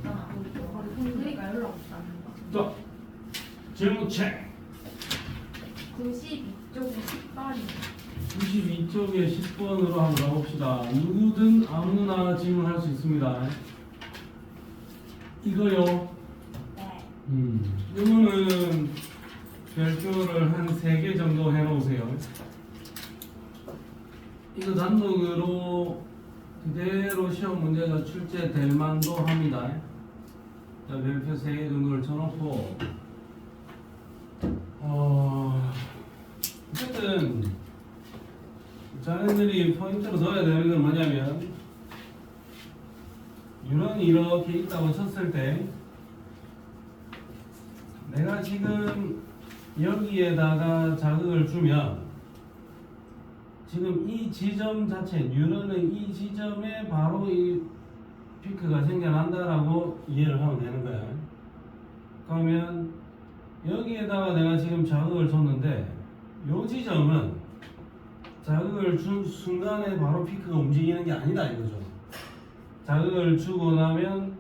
없잖아. 그러니까 연락 없다는 거. 자, 질문 체크. 92쪽에 10번이 92쪽에 10번으로 한번 가봅시다. 누구든 아무나 질문할 수 있습니다. 이거요. 네. 이거는 별표를 한 3개 정도 해놓으세요. 이거 단독으로 그대로 시험 문제가 출제될 만도 합니다. 자, 별표 3개 정도를 쳐놓고 어쨌든 자네들이 포인트로 넣어야 되는 건 뭐냐면 유런이 이렇게 있다고 쳤을 때 내가 지금 여기에다가 자극을 주면 지금 이 지점 자체 뉴런의 이 지점에 바로 이 피크가 생겨난다라고 이해를 하면 되는 거야. 그러면 여기에다가 내가 지금 자극을 줬는데 이 지점은 자극을 준 순간에 바로 피크가 움직이는 게 아니다 이거죠. 자극을 주고 나면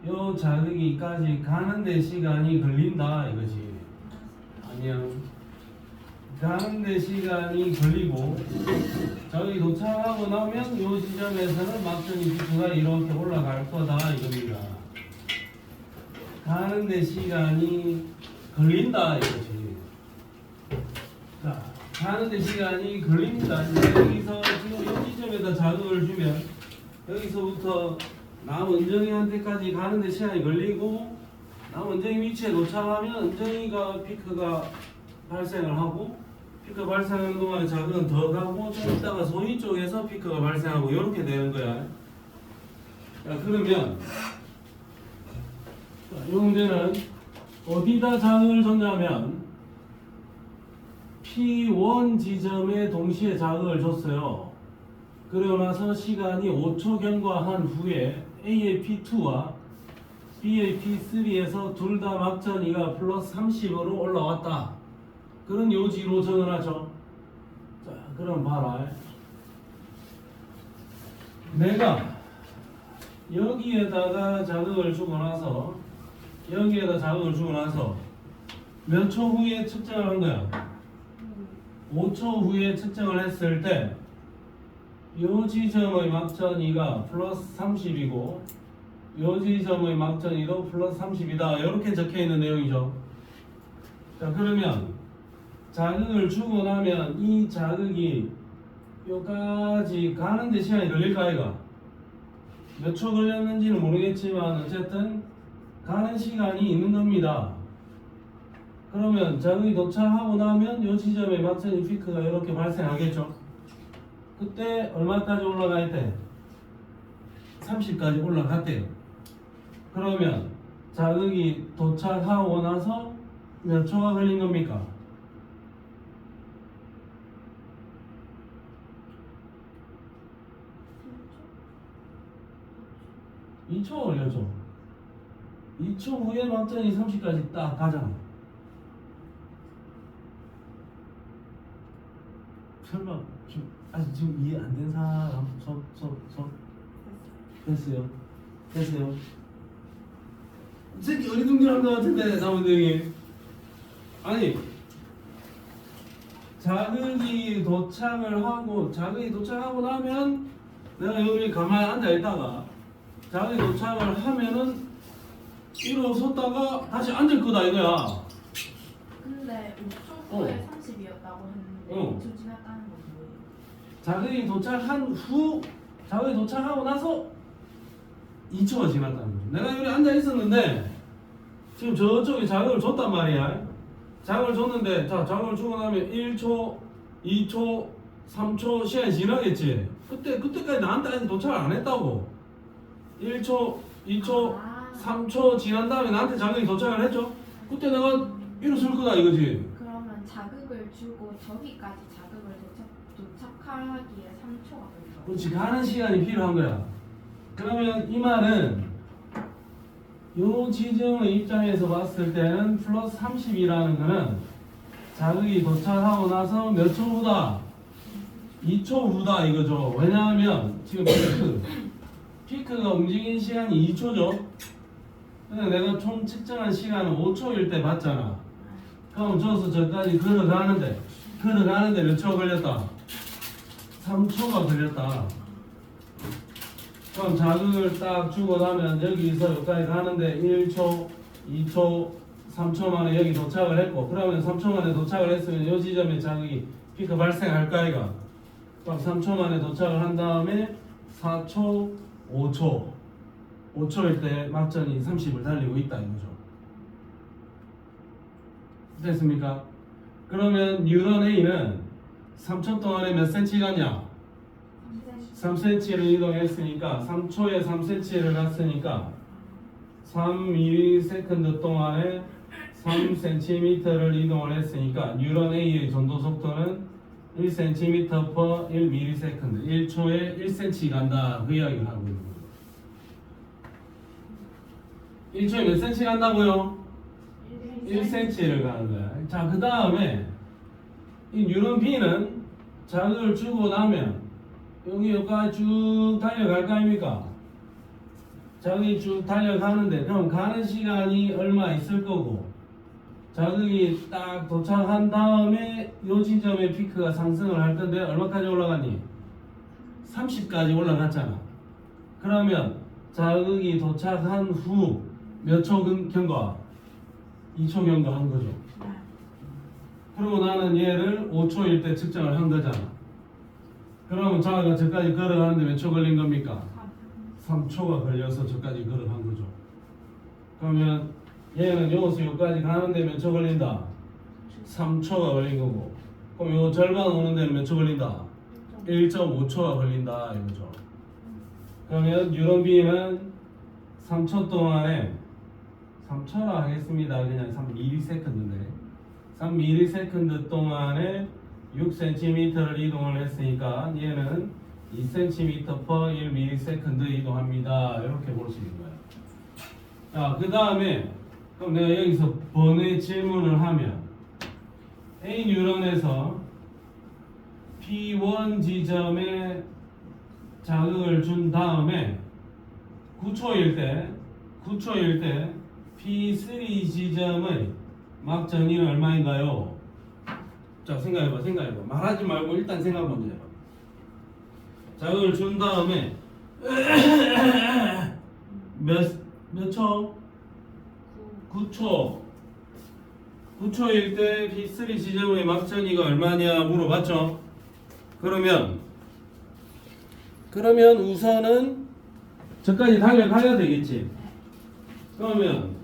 이 자극이까지 가는데 시간이 걸린다 이거지. 안녕. 가는데 시간이 걸리고 저기 도착하고 나면 이 지점에서는 막전이 피크가 이렇게 올라갈 거다 이겁니다. 가는데 시간이 걸린다 이거지. 자, 가는데 시간이 걸립니다. 여기서 지금 이 지점에다 자극을 주면 여기서부터 남은정이한테까지 가는데 시간이 걸리고 남은정이 위치에 도착하면 은정이가 피크가 발생을 하고 피크 발생하는 동안에 자극은 더 가고 좀 있다가 소위 쪽에서 피크가 발생하고 이렇게 되는 거야. 자, 그러면 이 문제는 어디다 자극을 줬냐면 P1 지점에 동시에 자극을 줬어요. 그러고 나서 시간이 5초 경과한 후에 A의 P2와 B의 P3에서 둘 다 막전이가 플러스 30으로 올라왔다. 그런 요지로 전환하죠. 자, 그럼 봐라. 내가 여기에다가 자극을 주고 나서 여기에다 자극을 주고 나서 몇 초 후에 측정을 한 거야? 5초 후에 측정을 했을 때 요 지점의 막전이가 플러스 30이고 요 지점의 막전이도 플러스 30이다. 이렇게 적혀있는 내용이죠. 자, 그러면 자극을 주고 나면 이 자극이 요까지 가는데 시간이 걸릴까 아이가? 몇 초 걸렸는지는 모르겠지만 어쨌든 가는 시간이 있는 겁니다. 그러면 자극이 도착하고 나면 요 지점에 막전이 피크가 이렇게 발생하겠죠. 그때 얼마까지 올라갈 때? 30까지 올라갔대요. 그러면 자극이 도착하고 나서 몇 초가 걸린 겁니까? 2초 걸렸죠. 2초 후에 막전이 30까지 딱 가잖아. 설마 아직 지금 이해 안 된 사람 손 됐어요? 됐어요? 이 새끼 어리둥절한 것 같은데 사모님이 아니 자극이 도착하고 나면 내가 여기 가만히 앉아 있다가 자극이 도착을 하면은 일어섰다가 다시 앉을 거다 이거야. 근데 5초 후에 30이었다고 했는데 2초 지났다는 건 뭐예요? 자극이 도착하고 나서 2초가 지났다는 거지. 내가 여기 앉아 있었는데 지금 저쪽에 자극을 줬단 말이야. 자극을 줬는데 자, 자극을 주고 나면 1초, 2초, 3초 시간이 지나겠지. 그때까지 나한테 도착을 안 했다고. 1초, 2초, 3초 지난 다음에 나한테 자극이 도착을 했죠. 그때 내가 일어설 거다 이거지. 그러면 자극을 주고 저기까지 자극을 도착하기에 3초가 걸려. 그렇지. 가는 시간이 필요한 거야. 그러면 이 말은 요 지점의 입장에서 봤을 때는 플러스 30이라는 거는 자극이 도착하고 나서 몇 초 후다? 2초 후다 이거죠. 왜냐하면 지금 피크가 움직인 시간이 2초죠. 근데 내가 총 측정한 시간은 5초일 때 봤잖아. 그럼 저기서 저까지 걸어가는데 몇 초 걸렸다? 3초가 걸렸다. 그럼 자극을 딱 주고 나면 여기서 여기까지 가는데 1초, 2초, 3초 만에 여기 도착을 했고, 그러면 3초 만에 도착을 했으면 이 지점에 자극이 피크 발생할까 이가? 그럼 3초 만에 도착을 한 다음에 4초, 5초일 때 막전이 30을 달리고 있다 이거죠. 됐습니까? 그러면 뉴런 A는 3초 동안에 몇 cm 갔냐? 3cm를 이동했으니까 3초에 3cm를 갔으니까 3ms 동안에 3cm를 이동을 했으니까 뉴런 A의 전도 속도는 1cm per 1ms 1초에 1cm 간다 그 이야기를 하고 있는 거죠. 1초에 몇 cm 간다고요? 1cm를 가는 거야. 자, 그 다음에 이 뉴런 B는 자극을 주고 나면 여기까지 쭉 달려갈 거 아닙니까? 자극이 쭉 달려가는데 그럼 가는 시간이 얼마 있을 거고 자극이 딱 도착한 다음에 이 지점의 피크가 상승을 할 건데 얼마까지 올라갔니? 30까지 올라갔잖아. 그러면 자극이 도착한 후 몇 초 경과? 2초 경과한 거죠. 그리고 나는 얘를 5초일 때 측정을 한 거잖아. 그러면 자가 저까지 걸어가는데 몇 초 걸린 겁니까? 3초가 걸려서 저까지 걸어간 거죠. 그러면 얘는 여기서 여기까지 가는데 몇 초 걸린다? 3초가 걸린 거고. 그럼 요 절반 오는 데는 몇 초 걸린다? 1.5초가 걸린다 이거죠. 그러면 뉴런 B는 3초 동안에 3초라 하겠습니다. 그냥 3ms인데 3ms 동안에 6cm를 이동을 했으니까 얘는 2cm per 1ms 이동합니다. 이렇게 볼 수 있는 거예요. 자, 그 다음에 그럼 내가 여기서 번외 질문을 하면 A 뉴런에서 P1 지점에 자극을 준 다음에 9초일 때 P3 지점의 막 전이는 얼마인가요? 자, 생각해봐. 말하지 말고 일단 생각 먼저 해봐. 자극을 준 다음에 몇 초? 9초일 때 P3 지점의 막전이가 얼마냐 물어봤죠? 그러면 우선은 저까지 달려가야 되겠지. 그러면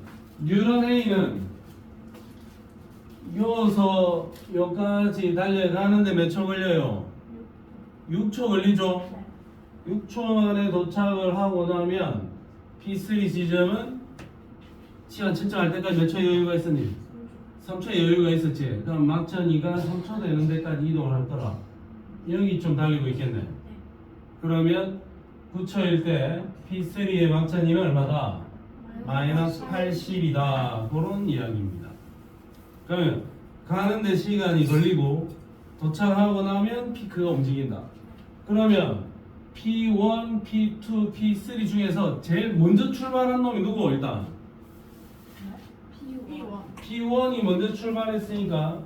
뉴런 A는 여기서 여기까지 달려가는데 몇 초 걸려요? 6초 걸리죠? 6초 만에 도착을 하고 나면 P3 지점은 시간 측정할 때까지 몇 초 여유가 있었니? 3초 여유가 있었지. 그럼 막전이가 3초 되는 데까지 이동을 할 거라. 여기 좀 달리고 있겠네. 그러면 9초일 때 P3의 막전이는 얼마다? 마이너스 80이다. 그런 이야기입니다. 그러면 가는데 시간이 걸리고 도착하고 나면 피크가 움직인다. 그러면 P1, P2, P3 중에서 제일 먼저 출발한 놈이 누구 일단? P1이 먼저 출발했으니까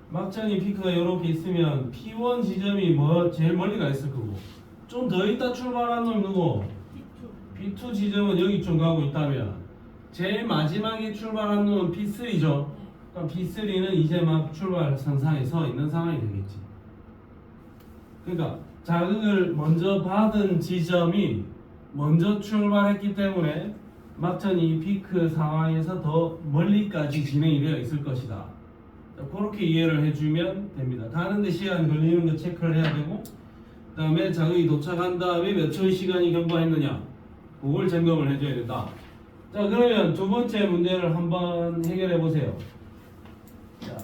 막전이 피크가 이렇게 있으면 P1 지점이 제일 멀리 가 있을 거고 좀 더 있다 출발한 놈이 누구? P2 지점은 여기쯤 가고 있다면 제일 마지막에 출발한 놈은 P3죠. 그럼 P3는 이제 막 출발 선상에 서 있는 상황이 되겠지. 그러니까 자극을 먼저 받은 지점이 먼저 출발했기 때문에 막전이 피크 상황에서 더 멀리까지 진행이 되어 있을 것이다. 그렇게 이해를 해주면 됩니다. 가는데 시간 걸리는 거 체크를 해야 되고 그 다음에 자극이 도착한 다음에 몇 초의 시간이 경과했느냐 그걸 점검을 해줘야 된다. 자, 그러면 두 번째 문제를 한번 해결해 보세요. 자,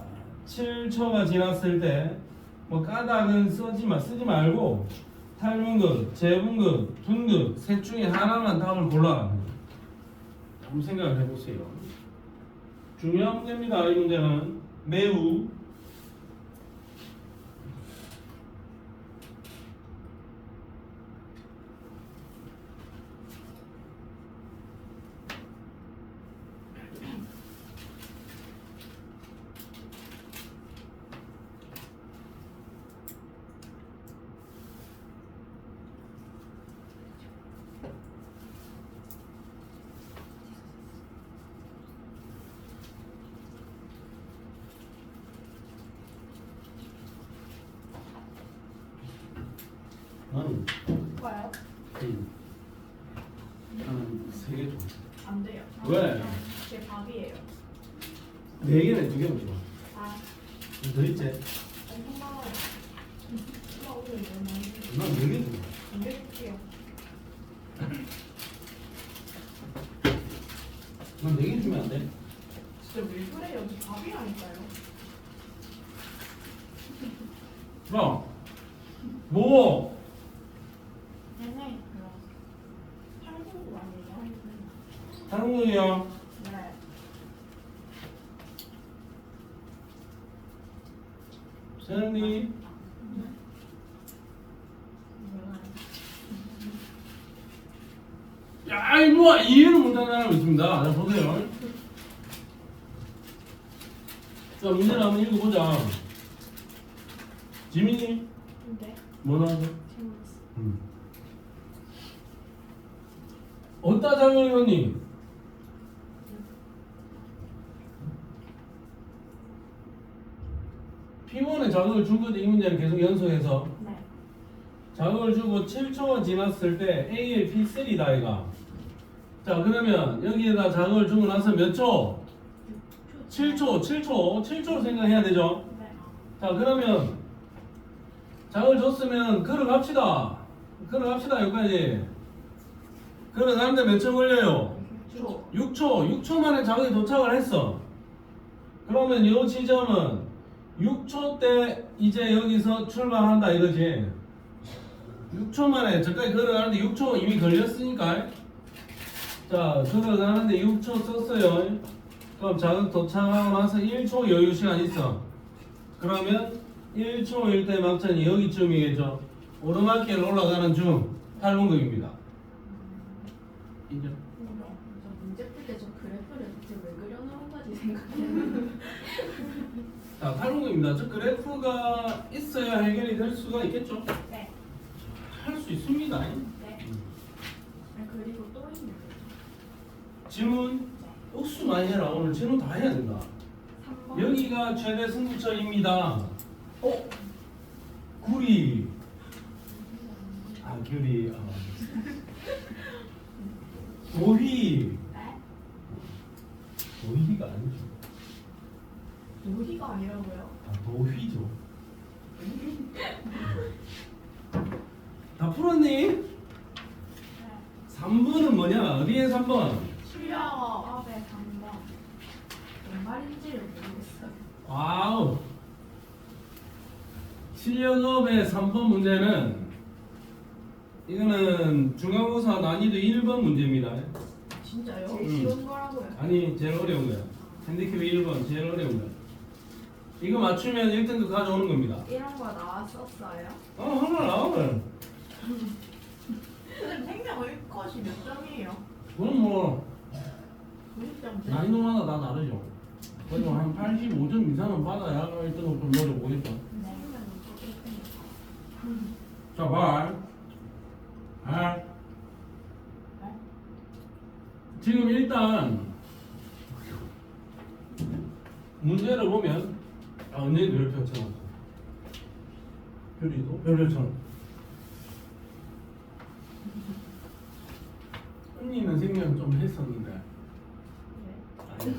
7초가 지났을 때 뭐 까닭은 쓰지 말고 탈분급, 재분급, 분급 셋 중에 하나만 답을 골라라. 한번 생각을 해보세요. 중요한 문제입니다. 이 문제는 매우 나는 3개 줘. 안 돼요. 왜? 제 밥이에요. 4개네 2개만 줘. 아, 더 있지? 엄청 많아요. 엄마 오늘 너무 많이 난 4개 줘. 안 될게요. 난 4개 주면 안 돼? 진짜 왜 그래요? 저 밥이라니까요. 야! 뭐? 네네. 한국 아니에요? 다른 거야? 네. 사장님 몰라요. 야 이놈아 이해를 못하는 사람이 있습니다. 자 보세요. 자 문제를 한번 읽어보자. 지민이 네. 뭐 나왔어? 재밌어. 어디다 작용했니? P1에 자극을 준 건데 이 문제는 계속 연속해서 네. 자극을 주고 7초가 지났을 때 A의 P3다 이가. 자 그러면 여기에다 자극을 주고 나서 몇 초? 7초 생각해야 되죠. 네. 자 그러면 자극을 줬으면 걸어갑시다 여기까지. 걸어가는데 몇 초 걸려요? 6초 만에 자극이 도착을 했어. 그러면 이 지점은 6초 때 이제 여기서 출발한다 이거지. 6초 만에 저까지 걸어가는데 6초 이미 걸렸으니까. 자 걸어가는데 6초 썼어요. 그럼 자극 도착하고 나서 1초 여유 시간 있어. 그러면 1초일 때 막전이 여기쯤이겠죠. 오르막길 올라가는 중 8분극입니다. 인정? 저 문제 풀 때 저 그래프를 대체 왜 그려놓은 거지 생각해요. 자 8분극입니다. 저 그래프가 있어야 해결이 될 수가 있겠죠. 네. 할 수 있습니다. 네. 그리고 또 있는데. 질문 억수 많이 해라. 오늘 질문 다 해야 된다. 3번. 여기가 최대 승부처입니다. 구리. 규리. 도희. 네? 도희가 아니죠. 도희가 아니라고요? 도휘죠. 다 풀었니? 네. 3번은 뭐냐? 어디에 3번? 출력업의 3번. 뭔 말인지를 모르겠어요. 와우. 실력업의 3번 문제는 이거는 중간고사 난이도 1번 문제입니다. 진짜요? 제일 제일 쉬운 거라고요. 아니 제일 어려운 거야. 핸디캡 1번 제일 어려운 거야. 이거 맞추면 1등급 가져오는 겁니다. 이런 거 나왔었어요? 하나 나오면 선생님 생명의 것이 몇 점이에요? 그건 뭐 90점. 난이도마다 다 다르죠. 그래도 한 85점 이상은 받아야 1등급 좀 노려보겠죠. 네. 자, 말. 지금 일단 문제를 보면 언니도 별표 쳐놨어. 별이도 별표 쳐놨어. 언니는 생각 좀 했었는데. 아니.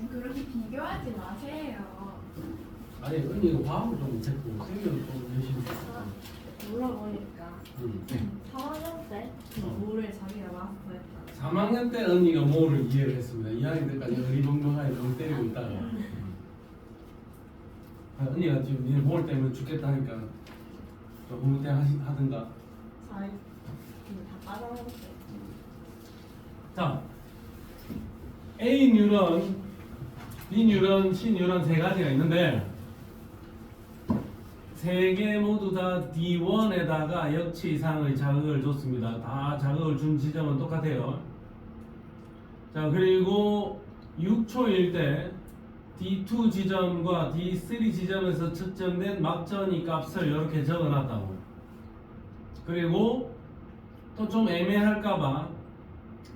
그렇게 비교하지 마세요. 아니 언니가 과학을 좀 못했고 생각을 좀 열심히 했어. 물어보니까 응. 3학년 때 뭐를 자기가 마스터했다. 3학년 때 언니가 뭐를 이해를 했습니다. 2학년 때까지 어리벙벙하게 너무 때리고 있다가 언니가 지금 니네 뭘 때문에 죽겠다니까 조금 때 하든가. 잘 다 빠져먹었어요. 자, A 뉴런, B 뉴런, C 뉴런 세 가지가 있는데 세 개 모두 다 D1에다가 역치 이상의 자극을 줬습니다. 다 자극을 준 지점은 똑같아요. 자, 그리고 6초일 때 D2 지점과 D3 지점에서 측정된 막전이 값을 이렇게 적어놨다고. 그리고 또 좀 애매할까봐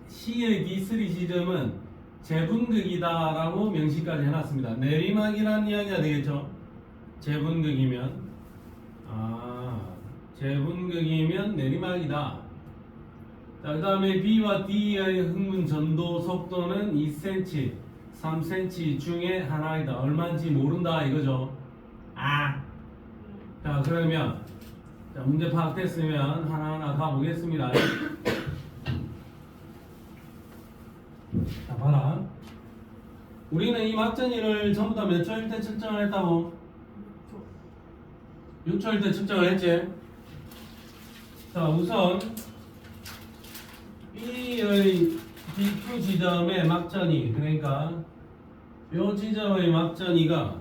C의 D3 지점은 재분극이다라고 명시까지 해놨습니다. 내리막이라는 이야기가 되겠죠. 재분극이면 제분극이면 내리막이다. 자, 그 다음에 B와 D의 흥분 전도 속도는 2cm, 3cm 중에 하나이다. 얼마인지 모른다 이거죠. 자, 그러면 자, 문제 파악됐으면 하나하나 가보겠습니다. 자, 봐라. 우리는 이 막전이를 전부 다 몇 초일 때 측정을 했다고? 6초일 때 측정을 했지? 자, 우선 B의 B2 지점의 막전이, 그러니까 요 지점의 막전이가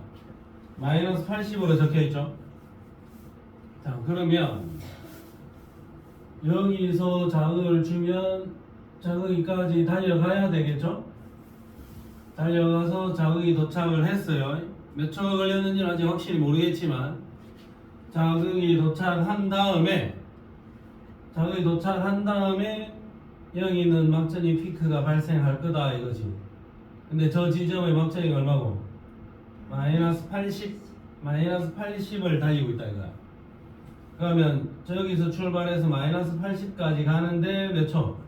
마이너스 80으로 적혀있죠? 자, 그러면 여기서 자극을 주면 자극이까지 달려가야 되겠죠? 달려가서 자극이 도착을 했어요. 몇 초가 걸렸는지는 아직 확실히 모르겠지만 자극이 도착한 다음에 여기 있는 막전이 피크가 발생할 거다 이거지. 근데 저 지점의 막전이 얼마고? 마이너스 80을 달리고 있다 이거야. 그러면 저기서 출발해서 마이너스 80까지 가는데 몇 초?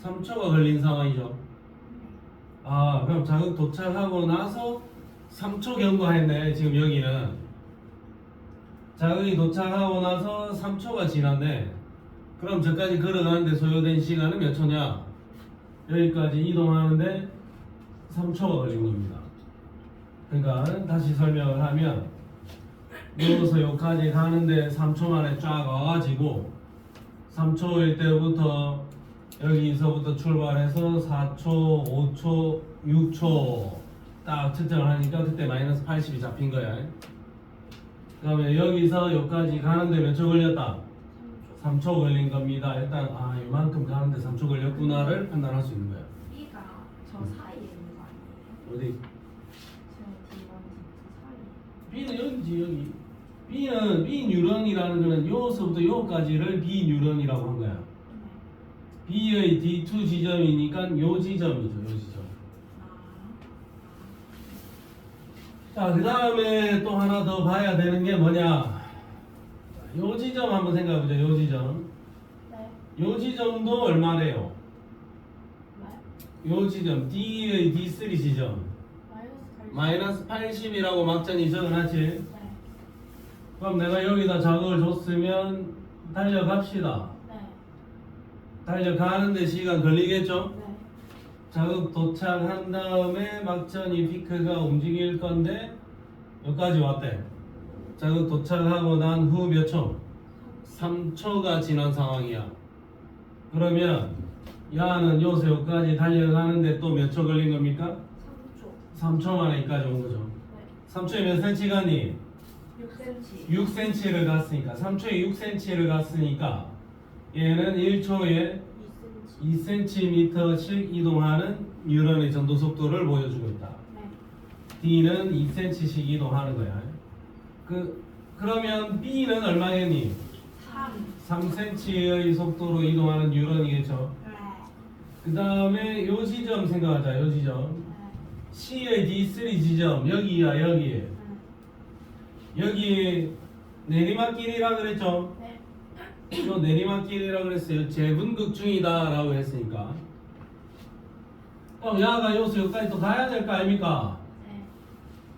3초가 걸린 상황이죠. 아, 그럼 자극 도착하고 나서 3초 경과했네. 지금 여기는 자극이 도착하고 나서 3초가 지났네. 그럼 저까지 걸어가는데 소요된 시간은 몇 초냐? 여기까지 이동하는데 3초가 걸린 겁니다. 그러니까 다시 설명을 하면 여기서 여기까지 가는데 3초 만에 쫙 와가지고 3초일 때부터 여기서부터 출발해서 4초, 5초, 6초 딱 측정을 하니까 그때 마이너스 80이 잡힌 거야. 그 다음에 여기서 여기까지 가는데 몇 초 걸렸다? 3초 걸린 겁니다. 일단 이만큼 가는데 3초 걸렸구나를 판단할 수 있는 거야. B가 저 사이에 있는 거 아니에요? 어디? 저 D1, D2 사이. B는 여기지 여기. B 뉴런이라는 거는 요서부터 요까지를 B 뉴런이라고 한 거야. B의 D2 지점이니까 요 지점이죠, 요 지점. 자, 그 다음에 또 하나 더 봐야 되는 게 뭐냐? 요 지점 한번 생각해보자, 요 지점. 네. 요 지점도 얼마래요? 네. 요 지점, D의 D3 지점. 마이너스 80이라고 막전이 적어놨지? 네. 그럼 내가 여기다 자극을 줬으면 달려갑시다. 네. 달려가는데 시간 걸리겠죠? 네. 자극 도착한 다음에 막전이 피크가 움직일 건데 여기까지 왔대. 자극 도착하고 난 후 몇 초? 3초가 지난 상황이야. 그러면 야는 요새 여기까지 달려가는데 또 몇 초 걸린 겁니까? 3초. 3초 만에 여기까지 온 거죠. 네. 3초에 몇 cm 가니? 6cm. 6cm를 갔으니까 3초에 6cm를 갔으니까 얘는 1초에 2cm. 2cm씩 이동하는 뉴런의 전도 속도를 보여주고 있다. 네. D는 2cm씩 이동하는 거야. 그러면 B는 얼마겠니? 3. 3cm의 속도로 이동하는 뉴런이겠죠. 네. 그 다음에 요 지점 생각하자. 요 지점. 네. C의 D3 지점 여기야 여기. 네. 여기 내리막길이라 그랬죠. 네. 요 내리막길이라 그랬어요. 재분극 중이다 라고 했으니까. 그럼 야가 여기서 여기까지 또 가야 될 거 아닙니까? 네.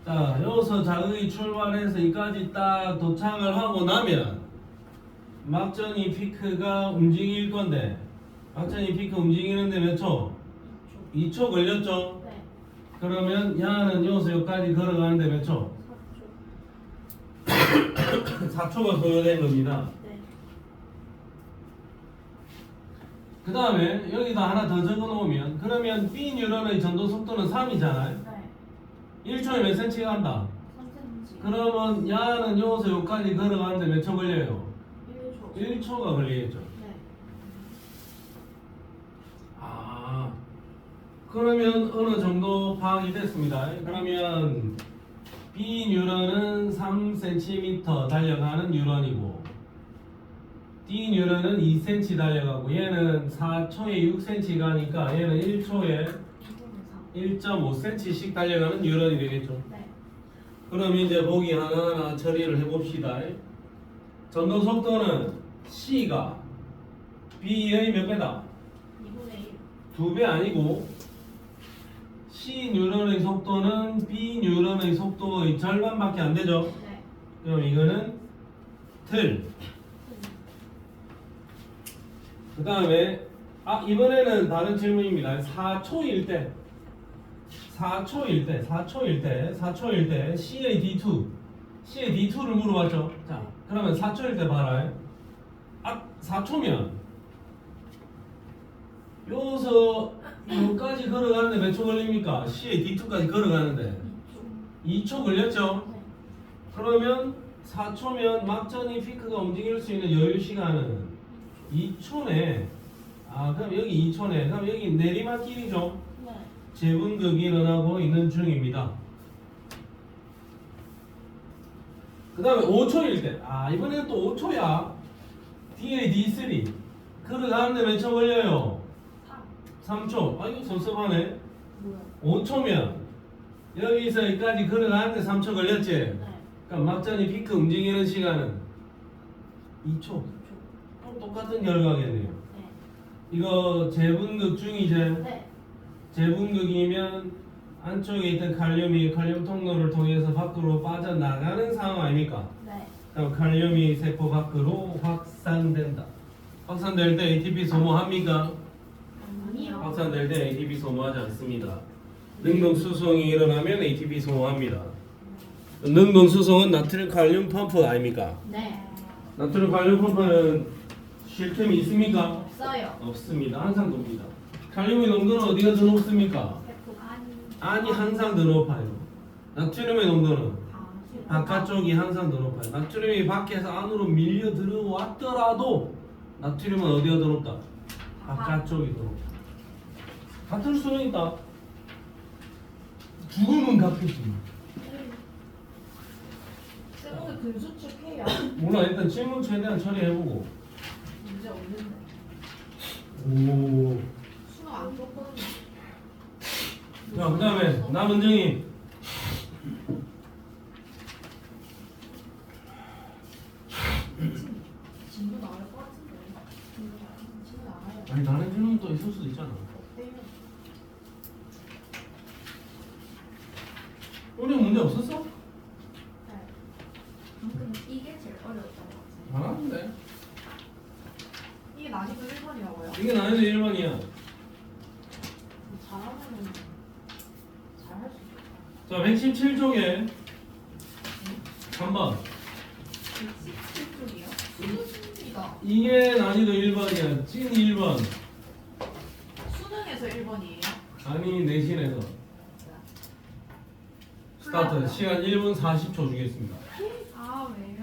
자, 여기서 자극이 출발해서 여기까지 딱 도착을 하고 나면 막전이 피크가 움직일 건데 막전이 피크 움직이는데 몇 초? 2초. 2초 걸렸죠? 네. 그러면 야는 여기서 여기까지 걸어가는데 몇 초? 4초. 4초가 소요된 겁니다. 네. 그 다음에 여기다 하나 더 적어 놓으면 그러면 B 뉴런의 전도 속도는 3이잖아요. 네. 1초에 몇 cm 간다? 3cm. 그러면 야는 여기서 여기까지 걸어가는데 몇 초 걸려요? 1초. 1초가 걸리겠죠. 네. 아, 그러면 어느 정도 파악이 됐습니다. 그러면 B 뉴런은 3cm 달려가는 뉴런이고 D 뉴런은 2cm 달려가고 얘는 4초에 6cm 가니까 얘는 1초에 1.5cm씩 달려가는 뉴런이 되겠죠. 네. 그럼 이제 보기 하나하나 처리를 해봅시다. 전동 속도는 C가 B의 몇 배다? 2분의 1. 2배 아니고 C 뉴런의 속도는 B 뉴런의 속도의 절반밖에 안 되죠. 네. 그럼 이거는 틀. 그 다음에 이번에는 다른 질문입니다. 4초일 때 4초일 때 C의 D2를 물어봤죠. 자, 그러면 4초일 때 봐라. 4초면 여기서 여기까지 걸어가는데 몇 초 걸립니까? C의 D2까지 걸어가는데 2초 걸렸죠? 네. 그러면 4초면 막전이 피크가 움직일 수 있는 여유 시간은 2초네. 그럼 여기 2초네. 그럼 여기 내리막길이죠. 네. 재분극이 일어나고 있는 중입니다. 그 다음에 5초일 때, 이번에는 또 5초야. D의 D3. 걸어가는데 몇 초 걸려요? 3초. 이거 섭섭하네. 뭐야? 5초면 여기서 여기까지 걸어가는데 3초 걸렸지? 네. 그럼 막전이 피크 움직이는 시간은 2초. 똑같은 결과겠네요. 네. 이거 재분극 중이제. 네. 재분극이면 안쪽에 있던 칼륨이 칼륨 통로를 통해서 밖으로 빠져나가는 상황 아닙니까? 네. 그럼 칼륨이 세포 밖으로 확산된다. 확산될 때 ATP 소모합니까? 아니요. 확산될 때 ATP 소모하지 않습니다. 능동 수송이 일어나면 ATP 소모합니다. 능동 수송은 나트륨 칼륨 펌프 아닙니까? 네. 나트륨 칼륨 펌프는 쉴 틈이 있습니까? 없어요. 없습니다. 항상 돕니다. 칼륨의 농도는 어디가 더 높습니까? 안이 항상 더 높아요. 나트륨의 농도는 바깥쪽이 항상 더 높아요. 나트륨이 밖에서 안으로 밀려 들어왔더라도 나트륨은 어디가 더 높다? 바깥쪽이 더 높다. 같을 수는 있다. 죽음은 같겠지. 쌤오늘 근수축해요. 몰라. 일단 질문 최대한 처리해보고. 문제 없는데. 오. 수능 안 풀었거든요. 자, 그 다음에 남은정이 진도 나올 것 같은데. 진도 나와요. 아니 다른 질문 또 있을 수도 있잖아. 네. 우리 문제 없었어? 네. 그럼 이게 제일 어려웠던 것 같아요. 잘하는데. 이게 난이도 1번이라고요? 이게 난이도 1번이야. 잘하면 잘할 수 있겠다. 자, 117쪽에 3번. 117쪽이요? 수능입니다. 이게 난이도 1번이야. 찐 1번. 수능에서 1번이에요? 아니 내신에서. 스타트. 시간 1분 40초 주겠습니다. 왜요?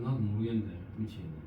나도 모르겠는데. 미치겠네.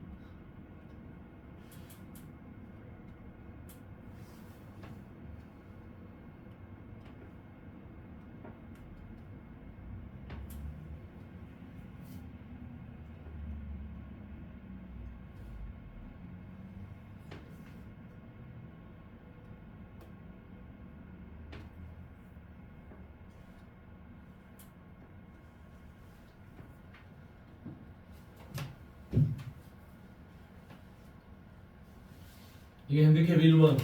이게 핸디캡 1번.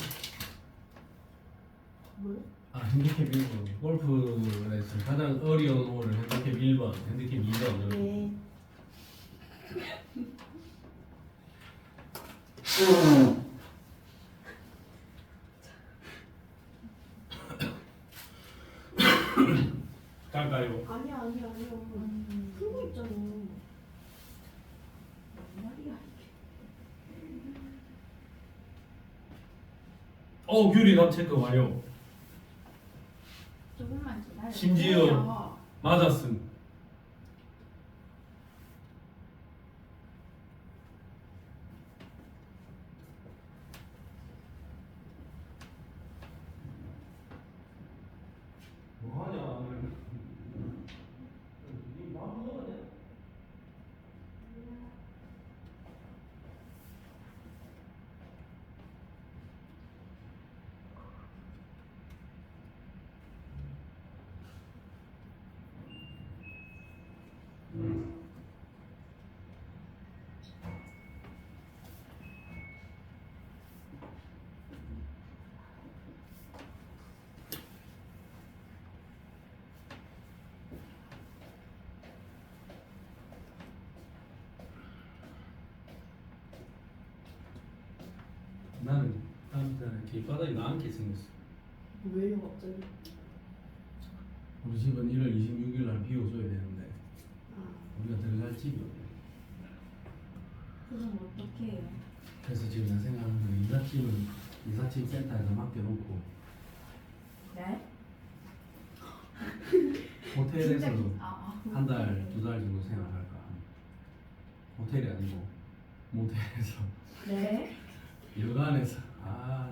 핸디캡 1번. 골프에서 가장 어려운 홀을 핸디캡 1번, 핸디캡 2번. 네. 갈까요? 아니야. 풀고 있잖아. 뭔 말이야 이게. 규리답 체크 완료. 조금만 기다려. 심지어 맞았음. 뭐하냐? 이밥 먹어야 돼? 나는 다음 달에 길바닥이 나앉게 생겼어. 왜요 갑자기? 우리 집은 1월 26일 날 비워줘야 되는데 아. 우리가 들어갈 집이 없네. 그럼 어떻게 해요? 그래서 지금 나 생각하는 건 이삿짐 센터에서 맡겨놓고 네? 호텔에서 한 달, 호텔. 2달 정도 생활할까. 호텔이 아니고 모텔에서 네? 여관에서 나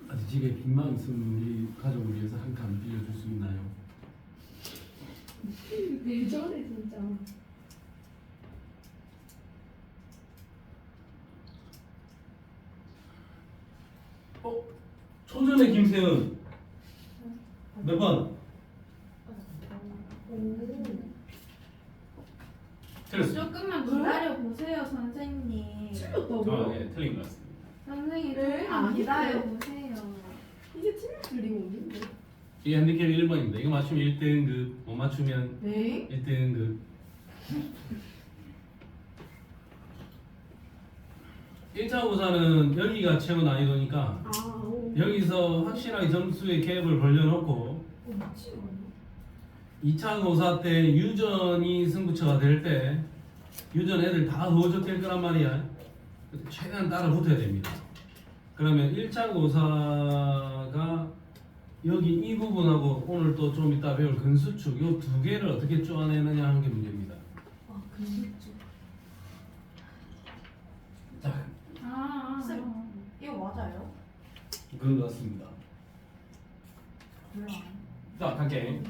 아직 집에 빈방 있으면 우리 가족을 위해서 한 칸 빌려줄 수 있나요? 왜 저래 진짜. 초전의 김세은 몇 번? 오. 틀렸습니다. 조금만 기다려 보세요, 선생님. 틀렸다고요? 네, 틀린 것 같습니다. 선생님 네, 조금만 아닌데. 기다려 보세요. 이게 틀릴 리가 없는데. 이게 핸디캡 1번입니다. 이거 맞추면 1등급, 못 맞추면 네? 1등급. 1차 고사는 여기가 최고 난이도니까 아, 오. 여기서 확실하게 점수의 갭을 벌려놓고 오, 맞지 않나? 2차 고사 때 유전이 승부처가 될 때 유전 애들 다 도적될 거란 말이야. 최대한 따라 붙어야 됩니다. 그러면 1차 고사가 여기 이 부분하고 오늘 또 좀 이따 배울 근수축 이 두 개를 어떻게 쪼아내느냐 하는 게 문제입니다. 아, 근수축. 자, 아. 이거 맞아요? 그런 것 같습니다. 몰라. 자, 갈게.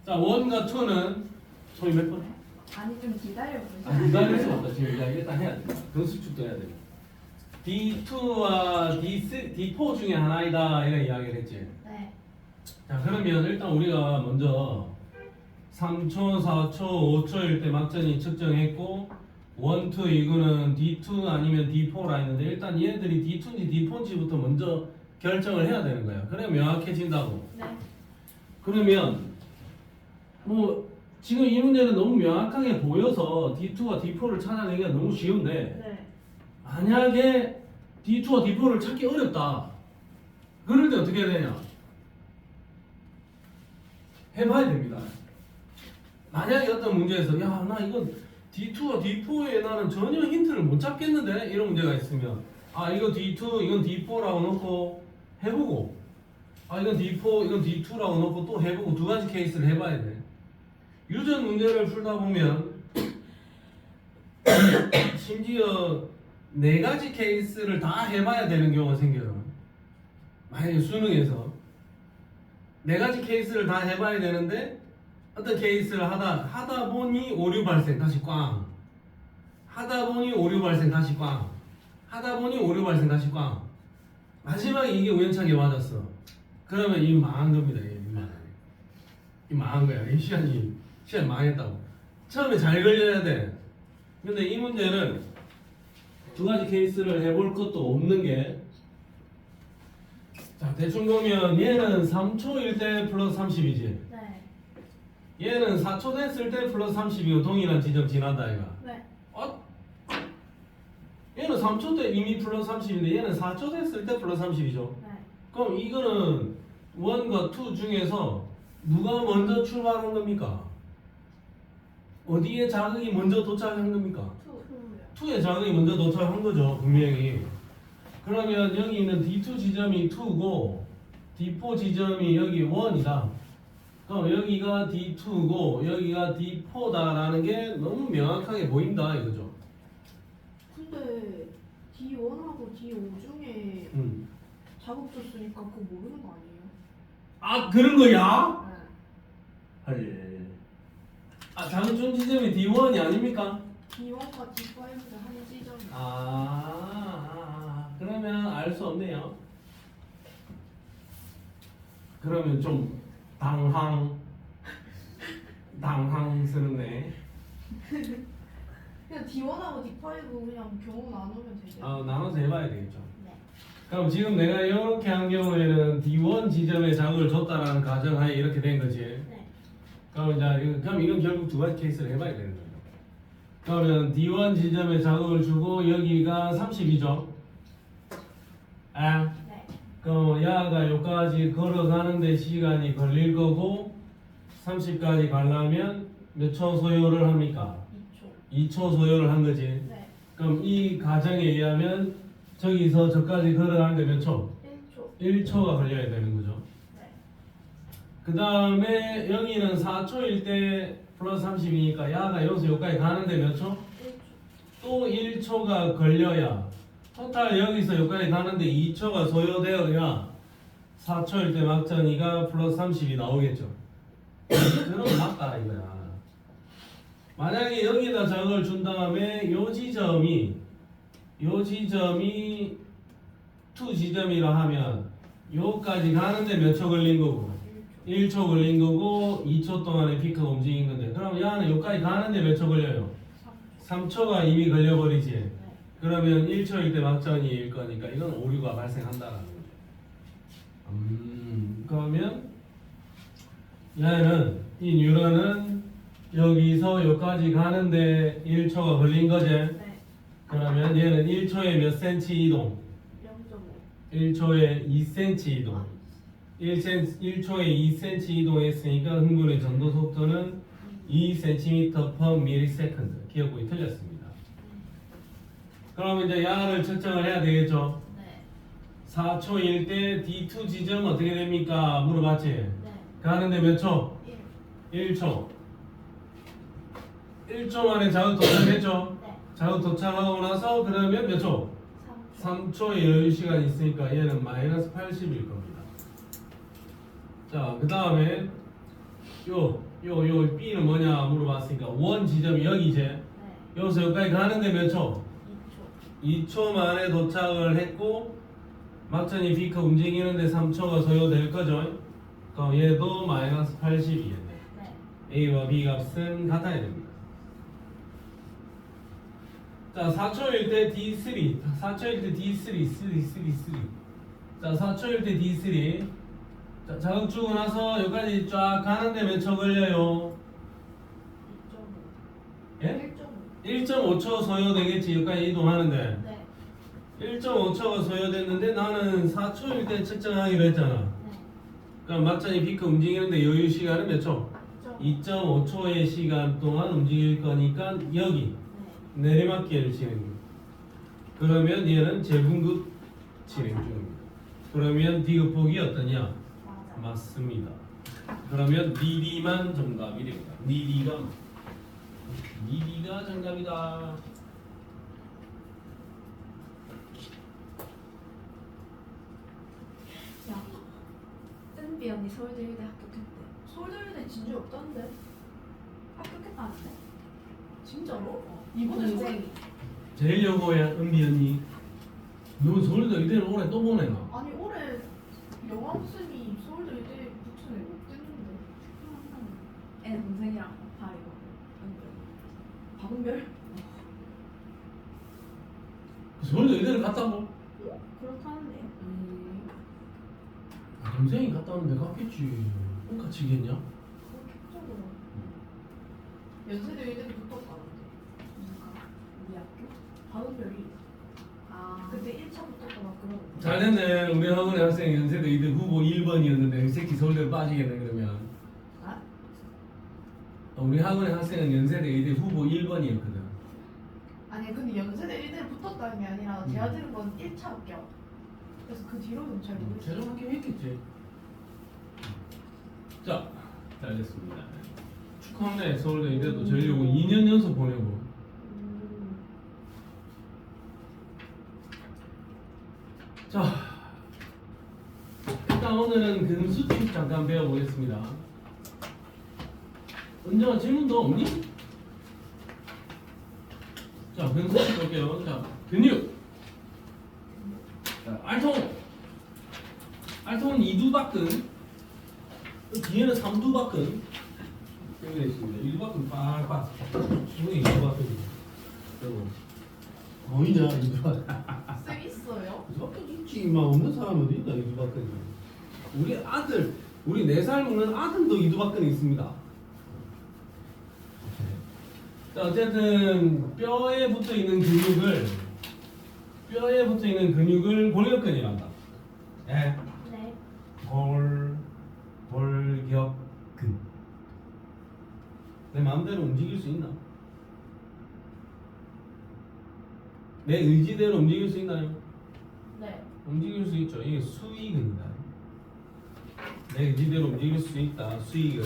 자, 1과 2는 소위 몇 번? 아니 좀 기다려 보세요. 기다릴 수 없다. 지금 일단 해야 돼. 근수축도 해야 돼. D2와 D4 중에 하나이다 이런 이야기를 했지. 네. 자, 그러면 일단 우리가 먼저 3초, 4초, 5초일 때 막전이 측정했고 1, 2 이거는 D2 아니면 D4라 했는데 일단 얘들이 D2인지 D4인지부터 먼저 결정을 해야 되는 거야. 그래 명확해진다고. 네. 그러면 뭐 지금 이 문제는 너무 명확하게 보여서 D2와 D4를 찾아내기가 너무 쉬운데 네. 만약에 D2와 D4를 찾기 어렵다. 그럴 때 어떻게 해야 되냐? 해봐야 됩니다. 만약에 어떤 문제에서 야, 나 이건 D2와 D4에 나는 전혀 힌트를 못 잡겠는데 이런 문제가 있으면 아, 이거 D2, 이건 D4라고 놓고 해보고 아, 이건 D4, 이건 D2라고 놓고 또 해보고 두 가지 케이스를 해봐야 돼. 유전 문제를 풀다 보면 심지어 네 가지 케이스를 다 해봐야 되는 경우가 생겨요. 만약에 수능에서 네 가지 케이스를 다 해봐야 되는데 어떤 케이스를 하다 보니 오류 발생 다시 꽝 하다 보니 오류 발생 다시 꽝 하다 보니 오류 발생 다시 꽝 마지막에 이게 우연찮게 맞았어. 그러면 이 망한 겁니다. 이 망한 거야. 이 시간 망했다고. 처음에 잘 걸려야 돼. 근데 이 문제는 두 가지 케이스를 해볼 것도 없는 게 자 대충 보면 얘는 3초일 때 플러스 30이지. 네. 얘는 4초 됐을 때 플러스 30이고 동일한 지점 지난다 이가. 네. 얘는 3초 때 이미 플러스 30인데 얘는 4초 됐을 때 플러스 30이죠. 네. 그럼 이거는 1과 2 중에서 누가 먼저 출발한 겁니까? 어디에 자극이 먼저 도착한 겁니까? 투요. 2에 자극이 먼저 도착한 거죠, 분명히. 그러면 여기 있는 D2 지점이 2고 D4 지점이 여기 1이다. 그럼 여기가 D2고 여기가 D4다라는 게 너무 명확하게 보인다 이거죠. 근데 D1하고 D5 중에 음. 자극 줬으니까 그거 모르는 거 아니에요? 아 그런 거야? 네. 아 예. 아 자극 준 지점이 D1이 아닙니까? D1과 D5의 한 지점. 그러면 알 수 없네요. 그러면 좀 당황스럽네. 그냥 D1하고 D5 그냥 경우 나누면 되죠. 나눠서 해봐야 되겠죠. 네. 그럼 지금 내가 이렇게 한 경우에는 D1 지점에 자극을 줬다라는 가정하에 이렇게 된 거지. 네. 그럼 이건 결국 두 가지 케이스를 해봐야 되는 거죠. 그러면 D1 지점에 자극을 주고 여기가 30이죠. 아. 네. 그럼 야가 여기까지 걸어가는데 시간이 걸릴 거고 30까지 가려면 몇 초 소요를 합니까? 2초. 2초 소요를 한 거지. 네. 그럼 이 가정에 의하면 저기서 저까지 걸어가는데 몇 초? 1초. 1초가 걸려야 되는 거죠. 네. 그 다음에 여기는 4초일 때 플러스 30이니까 야가 여기서 여기까지 가는데 몇 초? 1초. 또 1초가 걸려야 토탈 여기서 여기까지 가는데 2초가 소요되어야 4초일 때 막전이가 플러스 30이 나오겠죠. 그럼 맞다 이거야. 만약에 여기다 자극을 준 다음에 요 지점이 2 지점이라 하면 요까지 가는데 몇 초 걸린 거고 1초 걸린 거고 2초 동안에 피크가 움직인 건데 그럼 야는 여기까지 가는데 몇 초 걸려요? 3초가 이미 걸려버리지. 네. 그러면 1초일 때 막전이일 거니까 이건 오류가 발생한다라는 거죠. 그러면 얘는 이 뉴런은 여기서 여기까지 가는데 1초가 걸린 거지. 네. 그러면 얘는 1초에 몇 cm 이동? 0.5. 1초에 2cm 이동. 1초에 2cm 이동했으니까 흥분의 전도 속도는 2cm/ms. 기억이 틀렸습니다. 그럼 이제 야를 측정을 해야 되겠죠. 네. 4초일 때 D2 지점 어떻게 됩니까? 물어봤지? 네. 가는데 몇 초? 1. 1초. 1초 만에 자극 도착했죠? 네. 자극 도착하고 나서 그러면 몇 초? 3초의 여유 시간이 있으니까 얘는 마이너스 80일 겁니다. 자, 그 다음에 요 B는 뭐냐 물어봤으니까 원 지점이 여기지? 네. 여기서 여기까지 가는데 몇 초? 2초. 2초 만에 도착을 했고 막전이 B가 움직이는데 3초가 소요될 거죠? 그럼 얘도 마이너스 80이겠네. 네. A와 B 값은 같아야 됩니다. 자, 4초일 때 D3, 4초일 때 D3, 3. 자, 4초일 때 D3. 자, 자극 주고 나서 여기까지 쫙 가는데 몇 초 걸려요? 2.5. 예? 1.5. 1.5초 소요되겠지, 여기까지 이동하는데. 네. 1.5초가 소요됐는데 나는 4초일 때 측정하기로 했잖아. 네. 그럼 막전이 피크 움직이는데 여유 시간은 몇 초? 2.5초의 시간 동안 움직일 거니까 여기 네. 내리막길을 진행 중입니다. 그러면 얘는 재분급 진행 중입니다. 그러면 디귿폭이 어떠냐? 맞아. 맞습니다. 그러면 DD만 정답이 됩니다. DD가 정답이다. 야, 뜬비 언니 서울대의대 합격했대. 서울대의대 진주 없다는데? 합격했다는데? 진짜로? 이번에 동생이. 제일 여고야 은비 언니. 너 서울대 의대를 올해 또 보내 나? 아니 올해 영암쌤이 서울대의대 붙은 애 못 됐는데. 애 동생이랑 바이고 박은별? 서울대 의대를 갔다고? 그렇다는데요. 동생이 갔다 오는데 갔겠지. 같이 겠냐? 본격적으로 연세대 의대도 붙었다는데 우리 학교? 바른별이 아 그때 1차 붙었고 막 그러는데 잘됐네. 우리 학원의 학생 연세대 의대 후보 1번이었는데 이 새끼 서울대 빠지겠네 그러면. 아? 우리 학원의 학생은 연세대 의대 후보 1번이었거든. 아니 근데 연세대 1대를 붙었다는 게 아니라 제가 들은 건 1차 합격. 그래서 그 뒤로는 잘 모르겠어요. 제가 하긴 했겠지. 자, 잘 됐습니다. 축하합니다. 서울대 의대도 전력은 2년 연속 보내고. 자, 일단 오늘은 근수축 잠깐 배워보겠습니다. 은정아 질문도 없니? 자, 근수축 볼게요. 자, 근육. 자, 알통은 2두박근. 뒤에는 3두박근. 여기 있습니다. 1두박근 빡빡. 이게 2두박근이죠. 여러분. 보이냐, 2두박근. 쌤 있어요? 2두박근 있지. 막 없는 사람 어디 있나, 2두박근이. 우리 아들, 우리 4살 먹는 아들도 2두박근이 있습니다. 자, 어쨌든 뼈에 붙어 있는 근육을 골격근이란다. 예. 네. 골격근. 내 마음대로 움직일 수 있나? 내 의지대로 움직일 수 있나요? 네. 움직일 수 있죠. 이게 수위근이다. 내 의지대로 움직일 수 있다. 수위근.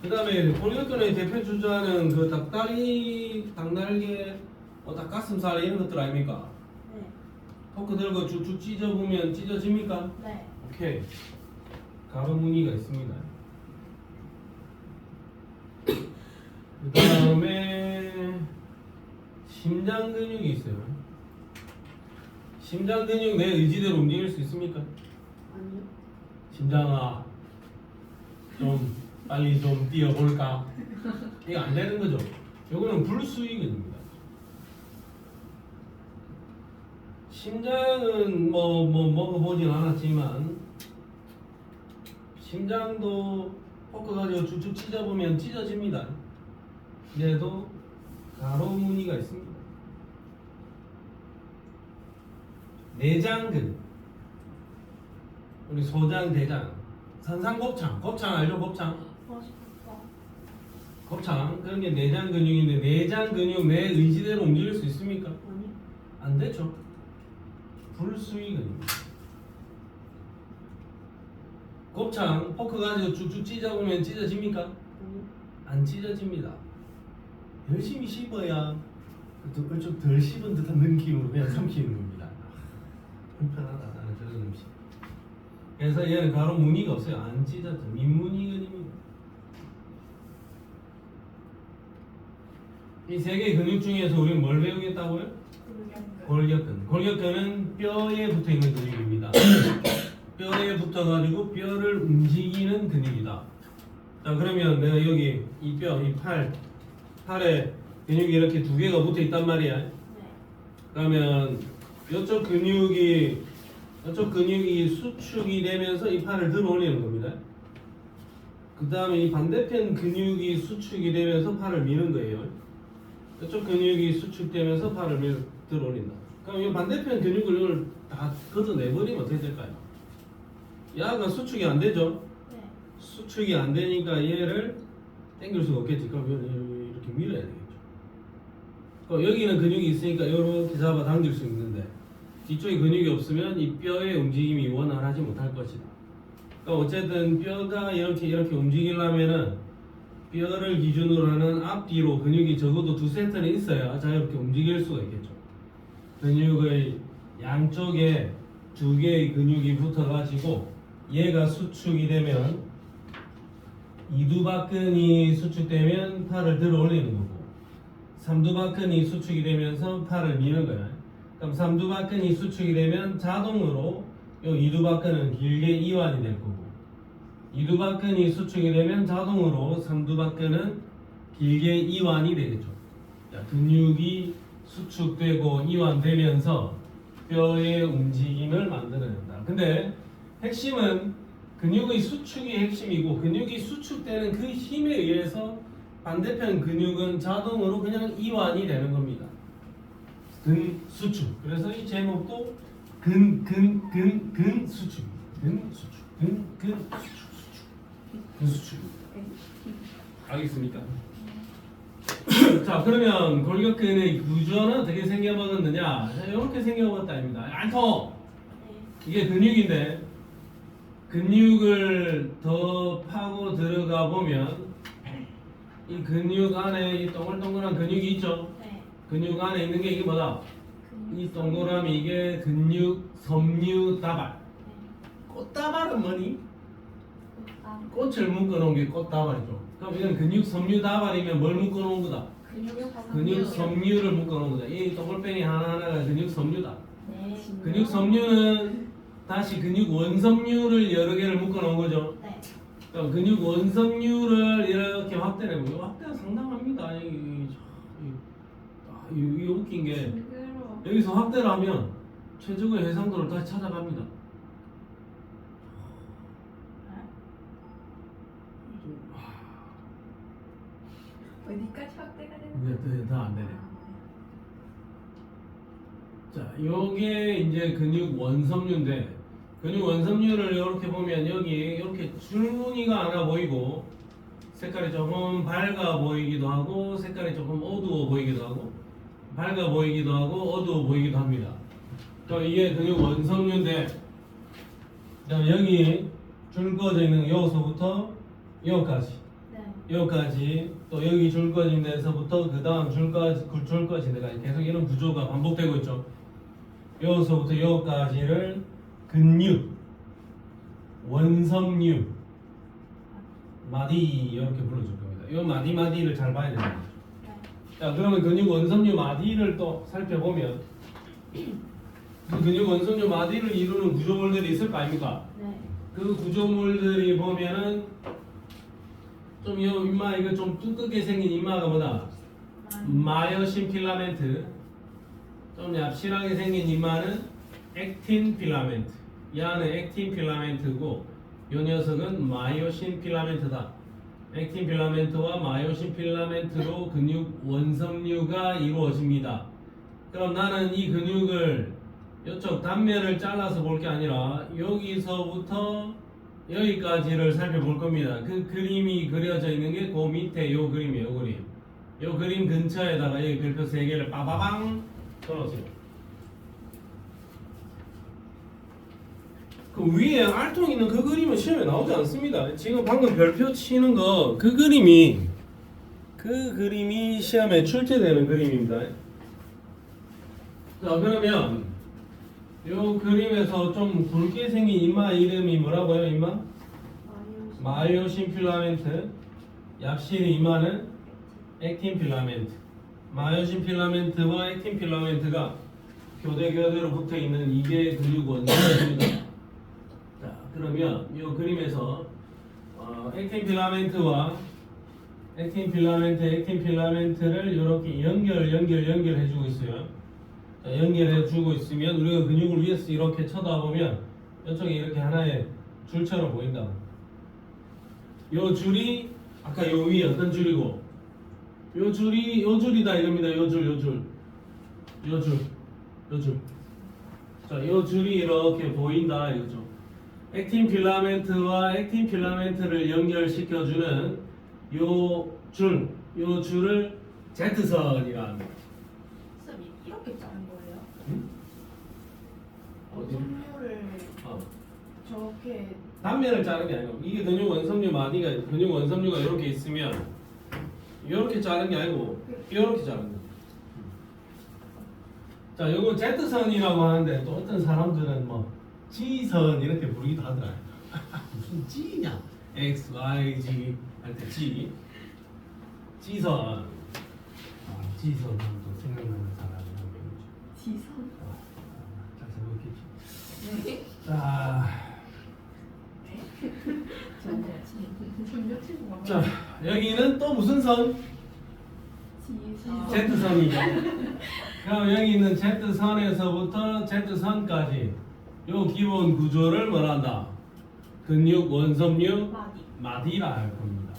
그 다음에 골격근의 대표 주자는 그 닭다리, 닭날개, 닭가슴살 이런 것들 아닙니까? 네. 포크 들고 쭉쭉 찢어보면 찢어집니까? 네. 오케이. 가로 무늬가 있습니다. 그 다음에 심장 근육이 있어요. 심장 근육 내 의지대로 움직일 수 있습니까? 아니요. 심장아, 좀 빨리 좀 뛰어볼까? 이거 안 되는 거죠. 이거는 불수의근입니다. 심장은 먹어보진 않았지만 심장도 포크 가지고 쭉쭉 찢어보면 찢어집니다. 얘도 가로 무늬가 있습니다. 내장근, 우리 소장, 대장, 산상곱창, 곱창 알죠? 곱창. 맛있겠다. 곱창, 그런 게 내장 근육인데 내장 근육 내 의지대로 움직일 수 있습니까? 아니요. 안 되죠. 불수의근입니다. 곱창 포크 가지고 쭉쭉 찢어보면 찢어집니까? 아니요. 안 찢어집니다. 열심히 씹어야 좀 덜 씹은 듯한 느낌으로 그냥 삼키는 겁니다. 불편하다 나는 그런 음식. 그래서 얘는 가로 무늬가 없어요. 안 찢어져. 민무늬근입니다. 이 세 개의 근육 중에서 우리는 뭘 배우겠다고요? 골격근. 골격근은 뼈에 붙어 있는 근육입니다. 뼈에 붙어가지고 뼈를 움직이는 근육이다. 자, 그러면 내가 여기 이 뼈, 이 팔에 근육이 이렇게 두 개가 붙어 있단 말이야. 네. 그러면 이쪽 근육이 수축이 되면서 이 팔을 들어 올리는 겁니다. 그 다음에 이 반대편 근육이 수축이 되면서 팔을 미는 거예요. 이쪽 근육이 수축되면서 팔을 들어 올린다. 그럼 이 반대편 근육을 이걸 다 걷어내버리면 어떻게 될까요? 야가 수축이 안 되죠? 네. 수축이 안 되니까 얘를 당길 수가 없겠지. 그럼 이렇게 밀어야 되겠죠. 그럼 여기는 근육이 있으니까 이렇게 잡아 당길 수 있는데 뒤쪽에 근육이 없으면 이 뼈의 움직임이 원활하지 못할 것이다. 그러니까 어쨌든 뼈가 이렇게 움직이려면은 뼈를 기준으로 하는 앞뒤로 근육이 적어도 2세트는 있어야 자유롭게 움직일 수가 있겠죠. 근육의 양쪽에 2개의 근육이 붙어가지고 얘가 수축이 되면 이두박근이 수축되면 팔을 들어 올리는 거고 삼두박근이 수축이 되면서 팔을 미는 거야. 그럼 삼두박근이 수축이 되면 자동으로 이 이두박근은 길게 이완이 될 거고 이두박근이 수축이 되면 자동으로 삼두박근은 길게 이완이 되겠죠. 자, 근육이 수축되고 이완되면서 뼈의 움직임을 만들어낸다. 근데 핵심은 근육의 수축이 핵심이고 근육이 수축되는 그 힘에 의해서 반대편 근육은 자동으로 그냥 이완이 되는 겁니다. 근 수축. 그래서 이 제목도 근 수축. 근 수축. 근 수축. 알겠습니까? 자, 그러면 골격근의 구조는 어떻게 생겨먹었느냐? 자, 이렇게 생겨먹었다입니다. 알통! 이게 근육인데 근육을 더 파고 들어가 보면 이 근육 안에 이 동글동글한 근육이 있죠? 네. 근육 안에 있는 게 이게 뭐다? 이 동그라미 이게 근육 섬유 다발. 꽃다발은 뭐니? 꽃을 묶어놓은 게 꽃다발이죠. 그럼 이건 근육 섬유 다발이면 뭘 묶어놓은 거다? 근육 섬유를 묶어놓은 거다. 이 동글뱅이 하나하나가 근육 섬유다. 네. 근육 섬유는 다시 근육 원섬유를 여러 개를 묶어놓은 거죠. 네. 그럼 근육 원섬유를 이렇게 확대를 해보고 확대가 상당합니다. 이게 웃긴 게 징그러워. 여기서 확대를 하면 최적의 해상도를 다시 찾아갑니다. 어디까지 확대가 되는 더 안 되네. 자, 요게 이제 근육 원섬유인데 근육 원섬유를 이렇게 보면 여기 이렇게 줄무늬가 하나 보이고 색깔이 조금 밝아 보이기도 하고 색깔이 조금 어두워 보이기도 하고 밝아 보이기도 하고 어두워 보이기도 합니다. 그럼 이게 근육 원섬유인데 여기 줄 꺼져 있는 여기서부터 여기까지 네. 여기까지 또 여기 줄 꺼진 데서부터 그 다음 줄 꺼진 데까지 계속 이런 구조가 반복되고 있죠. 여기서부터 여기까지를 근육, 원섬유, 마디 이렇게 불러줄 겁니다. 이 마디를 잘 봐야 됩니다. 자, 그러면 근육 원섬유 마디를 또 살펴보면 그 근육 원섬유 마디를 이루는 구조물들이 있을 거 아닙니까? 네. 그 구조물들이 보면은 좀 이마 이거 좀 두껍게 생긴 이마가 뭐다? 마이오신 필라멘트. 좀 얍실하게 생긴 이마는 액틴 필라멘트. 이 안에 액틴 필라멘트고 이 녀석은 마이오신 필라멘트다. 액틴 필라멘트와 마이오신 필라멘트로 근육 원섬유가 이루어집니다. 그럼 나는 이 근육을 이쪽 단면을 잘라서 볼 게 아니라 여기서부터 여기까지를 살펴볼 겁니다. 그 그림이 그려져 있는 게 그 밑에 요 그림이에요. 요 그림. 요 그림 근처에다가 여기 별표 3개를 빠바방 써놓으세요. 그 위에 알통 있는 그 그림은 시험에 나오지 않습니다. 지금 방금 별표 치는 거 그 그림이 시험에 출제되는 그림입니다. 자, 그러면 요 그림에서 좀 굵게 생긴 이마 이름이 뭐라고요? 이마? 마이오신 필라멘트. 얍실히 이마는 액틴 필라멘트. 마이오신 필라멘트와 액틴 필라멘트가 교대교대로 붙어 있는 이게 근육 원섬유입니다. 자, 그러면 이 그림에서 액틴 필라멘트를 이렇게 연결해주고 있어요. 자, 연결해주고 있으면 우리가 근육을 위에서 이렇게 쳐다보면 이쪽에 이렇게 하나의 줄처럼 보인다. 요 줄이 아까 요 위에 어떤 줄이고 요 줄이다 이겁니다. 요 줄. 자, 요 줄이 이렇게 보인다 이거죠. 액틴 필라멘트와 액틴 필라멘트를 연결시켜주는 요 줄을 Z선이라 합니다. 쌤 이렇게 자른 거예요? 응? 어디? 원섬유를 저렇게 단면을 자른 게 아니고 이게 근육 원섬유 마디가 근육 원섬유가 이렇게 있으면 이렇게 자른 게 아니고 이렇게 자른 거예요. 자, 요거 Z선이라고 하는데 또 어떤 사람들은 뭐 G선 이렇게 부르기도 하더라. 무슨 G냐? X, Y, G 할 때 G. G선. G선 하면 또 생각나는 사람이 한 명이죠. 지선. 잘 생각했죠. 네. 자, 여기는 또 무슨 선? 지선. Z선이죠. 그럼 여기 있는 Z선에서부터 Z선까지 요 기본 구조를 뭐라 한다? 근육 원섬유 마디. 마디라 할 겁니다.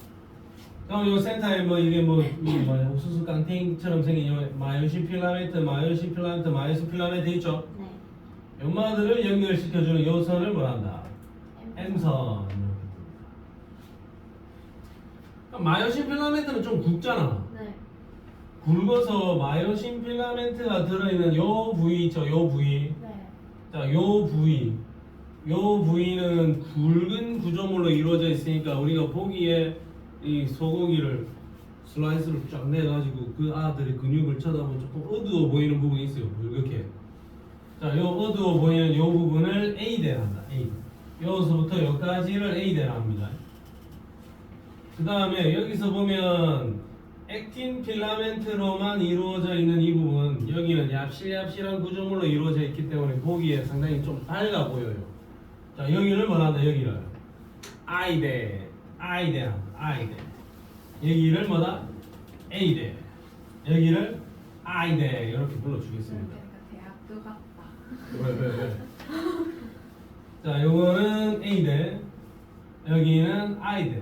그럼 요 센터에 뭐 이게 이 뭐야 옥수수 깡탱이처럼 생긴 요 마요신 필라멘트, 마요신 필라멘트, 마요신 필라멘트 있죠? 네. 요마들을 연결시켜주는 요 선을 뭐라 한다? M선. 그럼 마요신 필라멘트는 좀 굵잖아. 네. 굵어서 마요신 필라멘트가 들어있는 요 부위 있죠? 요 부위. 네. 자, 요 부위는 굵은 구조물로 이루어져 있으니까 우리가 보기에 이 소고기를 슬라이스를 쫙 내가지고 그 아들의 근육을 쳐다보면 조금 어두워 보이는 부분이 있어요. 붉게. 자, 요 어두워 보이는 요 부분을 A대라 한다. A. 여기서부터 여기까지를 A대라 합니다. 그 다음에 여기서 보면 액틴 필라멘트로만 이루어져 있는 이 부분, 여기는 얍실얍실한 구조물로 이루어져 있기 때문에 보기에 상당히 좀 밝아 보여요. 자, 여기를 뭐라 한다? 여기를 I대, I대 한다. I대. 여기를 뭐다? A대. 여기를 I대. 이렇게 불러주겠습니다. 그러니까 대학교 같다. 왜? 자, 요거는 A대, 여기는 I대.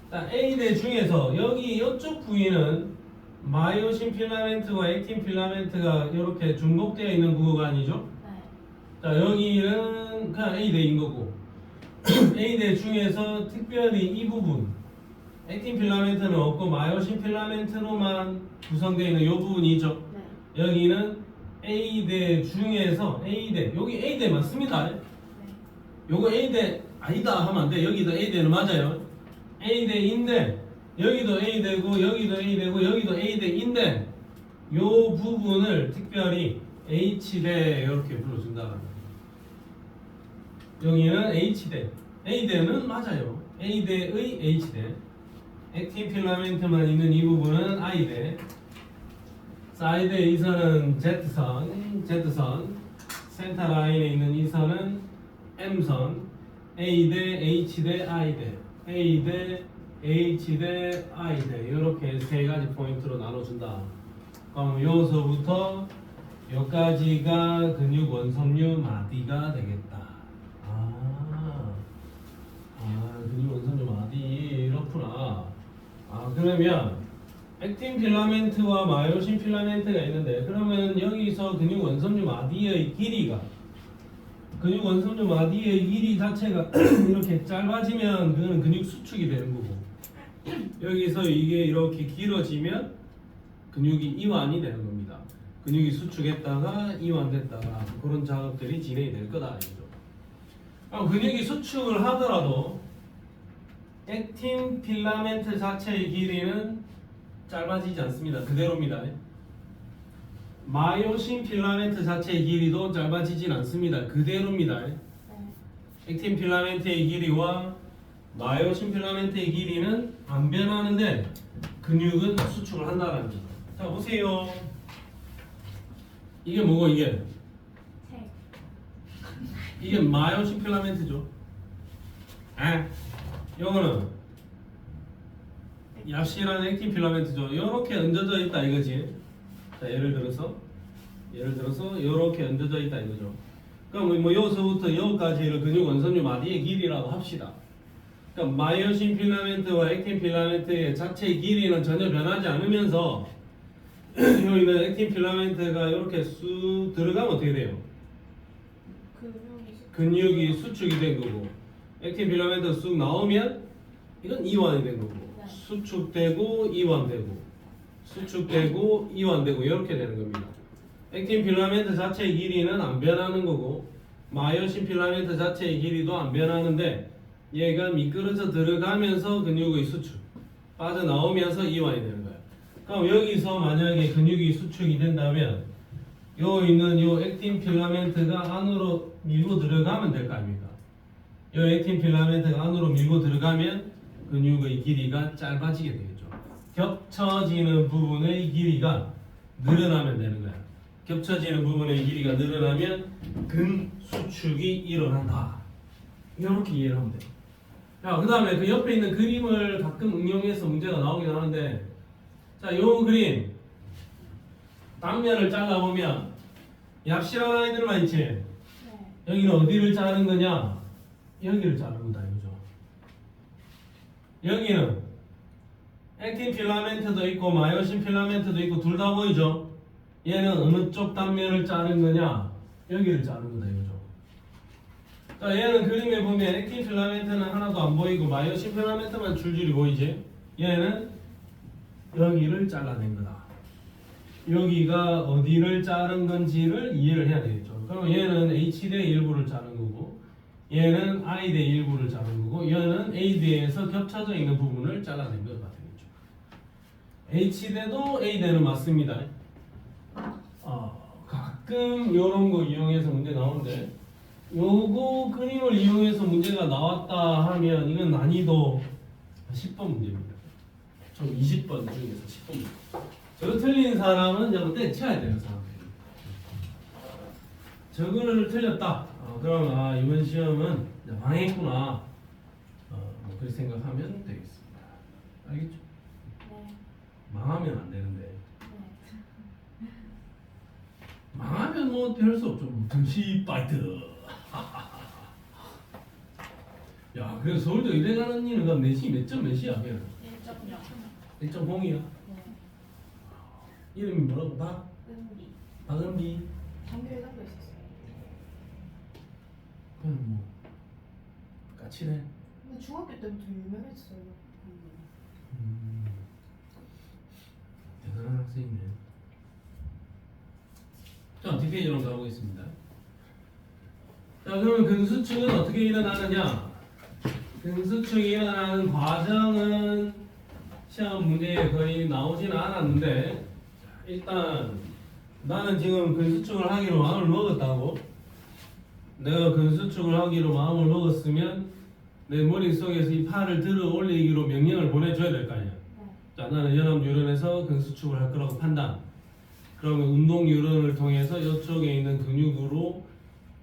자, A대 중에서 여기 이쪽 부위는 마이오신 필라멘트와 액틴 필라멘트가 이렇게 중복되어 있는 구간이죠. 네. 자, 여기는 그냥 A대인 거고 A대 중에서 특별히 이 부분 액틴 필라멘트는 없고 마이오신 필라멘트로만 구성되어 있는 이 부분이 있죠. 네. 여기는 A대 중에서 A대, 여기 A대 맞습니다. 네. 요거 A대 아니다 하면 안 돼. 여기도 A대는 맞아요. A대인데 여기도 A대고 여기도 A대고 여기도 A대인데 요 부분을 특별히 H대 이렇게 불러준다. 여기는 H대. A대는 맞아요. A대의 H대. 액틴 필라멘트만 있는 이 부분은 I대. 사이드에 이 선은 Z선. 센터 라인에 있는 이 선은 M선. A대, H대, I대. A대, H대, I대. 이렇게 세 가지 포인트로 나눠준다. 그럼 여기서부터 여기까지가 근육 원섬유 마디가 되겠다. 근육 원섬유 마디 이렇구나. 그러면 액틴 필라멘트와 마요신 필라멘트가 있는데 그러면 여기서 근육 원섬유 마디의 길이가 근육 원섬유 마디의 길이 자체가 이렇게 짧아지면 그거는 근육 수축이 되는 거고 여기서 이게 이렇게 길어지면 근육이 이완이 되는 겁니다. 근육이 수축했다가 이완됐다가 그런 작업들이 진행이 될 거다 이거죠. 근육이 수축을 하더라도 액틴 필라멘트 자체의 길이는 짧아지지 않습니다. 그대로입니다. 마이오신 필라멘트 자체의 길이도 짧아지진 않습니다. 그대로입니다. 네. 액틴 필라멘트의 길이와 마이오신 필라멘트의 길이는 안 변하는데 근육은 수축을 한다는 거죠. 자 보세요. 이게 뭐고 이게? 책. 이게 마이오신 필라멘트죠. 요거는 얍실한 액틴 필라멘트죠. 이렇게 얹어져 있다 이거지. 자 예를 들어서 이렇게 얹어져 있다 이거죠. 그럼 뭐 여기서부터 여기까지를 근육 원섬유 마디의 길이라고 합시다. 그러니까 마이오신 필라멘트와 액틴 필라멘트의 자체의 길이는 전혀 변하지 않으면서 여기는 액틴 필라멘트가 이렇게 쑥 들어가면 어떻게 돼요? 근육이 수축이 된 거고 액틴 필라멘트가 쑥 나오면 이건 이완이 된 거고 네. 수축되고 이완되고 수축되고 이완되고 이렇게 되는 겁니다. 액틴 필라멘트 자체의 길이는 안 변하는 거고 마이오신 필라멘트 자체의 길이도 안 변하는데 얘가 미끄러져 들어가면서 근육의 수축 빠져나오면서 이완이 되는 거예요. 그럼 여기서 만약에 근육이 수축이 된다면 요 있는 요 액틴 필라멘트가 안으로 밀고 들어가면 될 거 아닙니까? 요 액틴 필라멘트가 안으로 밀고 들어가면 근육의 길이가 짧아지게 되겠죠. 겹쳐지는 부분의 길이가 늘어나면 되는 거야. 겹쳐지는 부분의 길이가 늘어나면 근수축이 일어난다. 이렇게 이해를 하면 돼요. 자, 그 다음에 그 옆에 있는 그림을 가끔 응용해서 문제가 나오긴 하는데 자, 요 그림 단면을 잘라보면 얍실한 아이들만 있지? 네. 여기는 어디를 자른 거냐? 여기를 자른 거다 이거죠. 여기는 액틴 필라멘트도 있고 마이오신 필라멘트도 있고 둘 다 보이죠? 얘는 어느 쪽 단면을 자른 거냐? 여기를 자른 거다 이거죠. 자, 얘는 그림에 보면 액틴 필라멘트는 하나도 안 보이고 마이오신 필라멘트만 줄줄이 보이지? 얘는 여기를 잘라낸 거다. 여기가 어디를 자른 건지를 이해를 해야 되겠죠. 그럼 얘는 H대 일부를 자른 거고 얘는 I대 일부를 자른 거고 얘는 A대에서 겹쳐져 있는 부분을 잘라낸 것 같겠죠. H대도 A대는 맞습니다. 가끔 이런 거 이용해서 문제 나오는데 요거 그림을 이용해서 문제가 나왔다 하면 이건 난이도 10번 문제입니다. 총 20번 중에서 10번 문제. 저거 틀린 사람은 저거 때쳐야 돼요, 사람들이. 저거를 틀렸다. 그럼 이번 시험은 이제 망했구나. 뭐 그렇게 생각하면 되겠습니다. 알겠죠? 네. 망하면 안 되는데. 네. 망하면 뭐 될 수 없죠. 등시 파이트. 야, 그래서 서울대 의대 가는 니는 그럼 몇 시야? 걔는? 1.0. 1.0이야. 네. 이름이 뭐라고? 은비. 박은비. 전교에 담겨 있었어요. 그냥 뭐 까칠해. 근데 중학교 때부터 유명했어요. 대단한 학생이네. 자, 뒷페이지로 가보겠습니다. 자, 그러면 근수축은 어떻게 일어나느냐? 근수축이 일어나는 과정은 시험 문제에 거의 나오진 않았는데 일단 나는 지금 근수축을 하기로 마음을 먹었다고. 내가 근수축을 하기로 마음을 먹었으면 내 머릿속에서 이 팔을 들어 올리기로 명령을 보내줘야 될 거 아니야. 자, 나는 연합뉴런에서 근수축을 할 거라고 판단. 그러면 운동뉴런을 통해서 이쪽에 있는 근육으로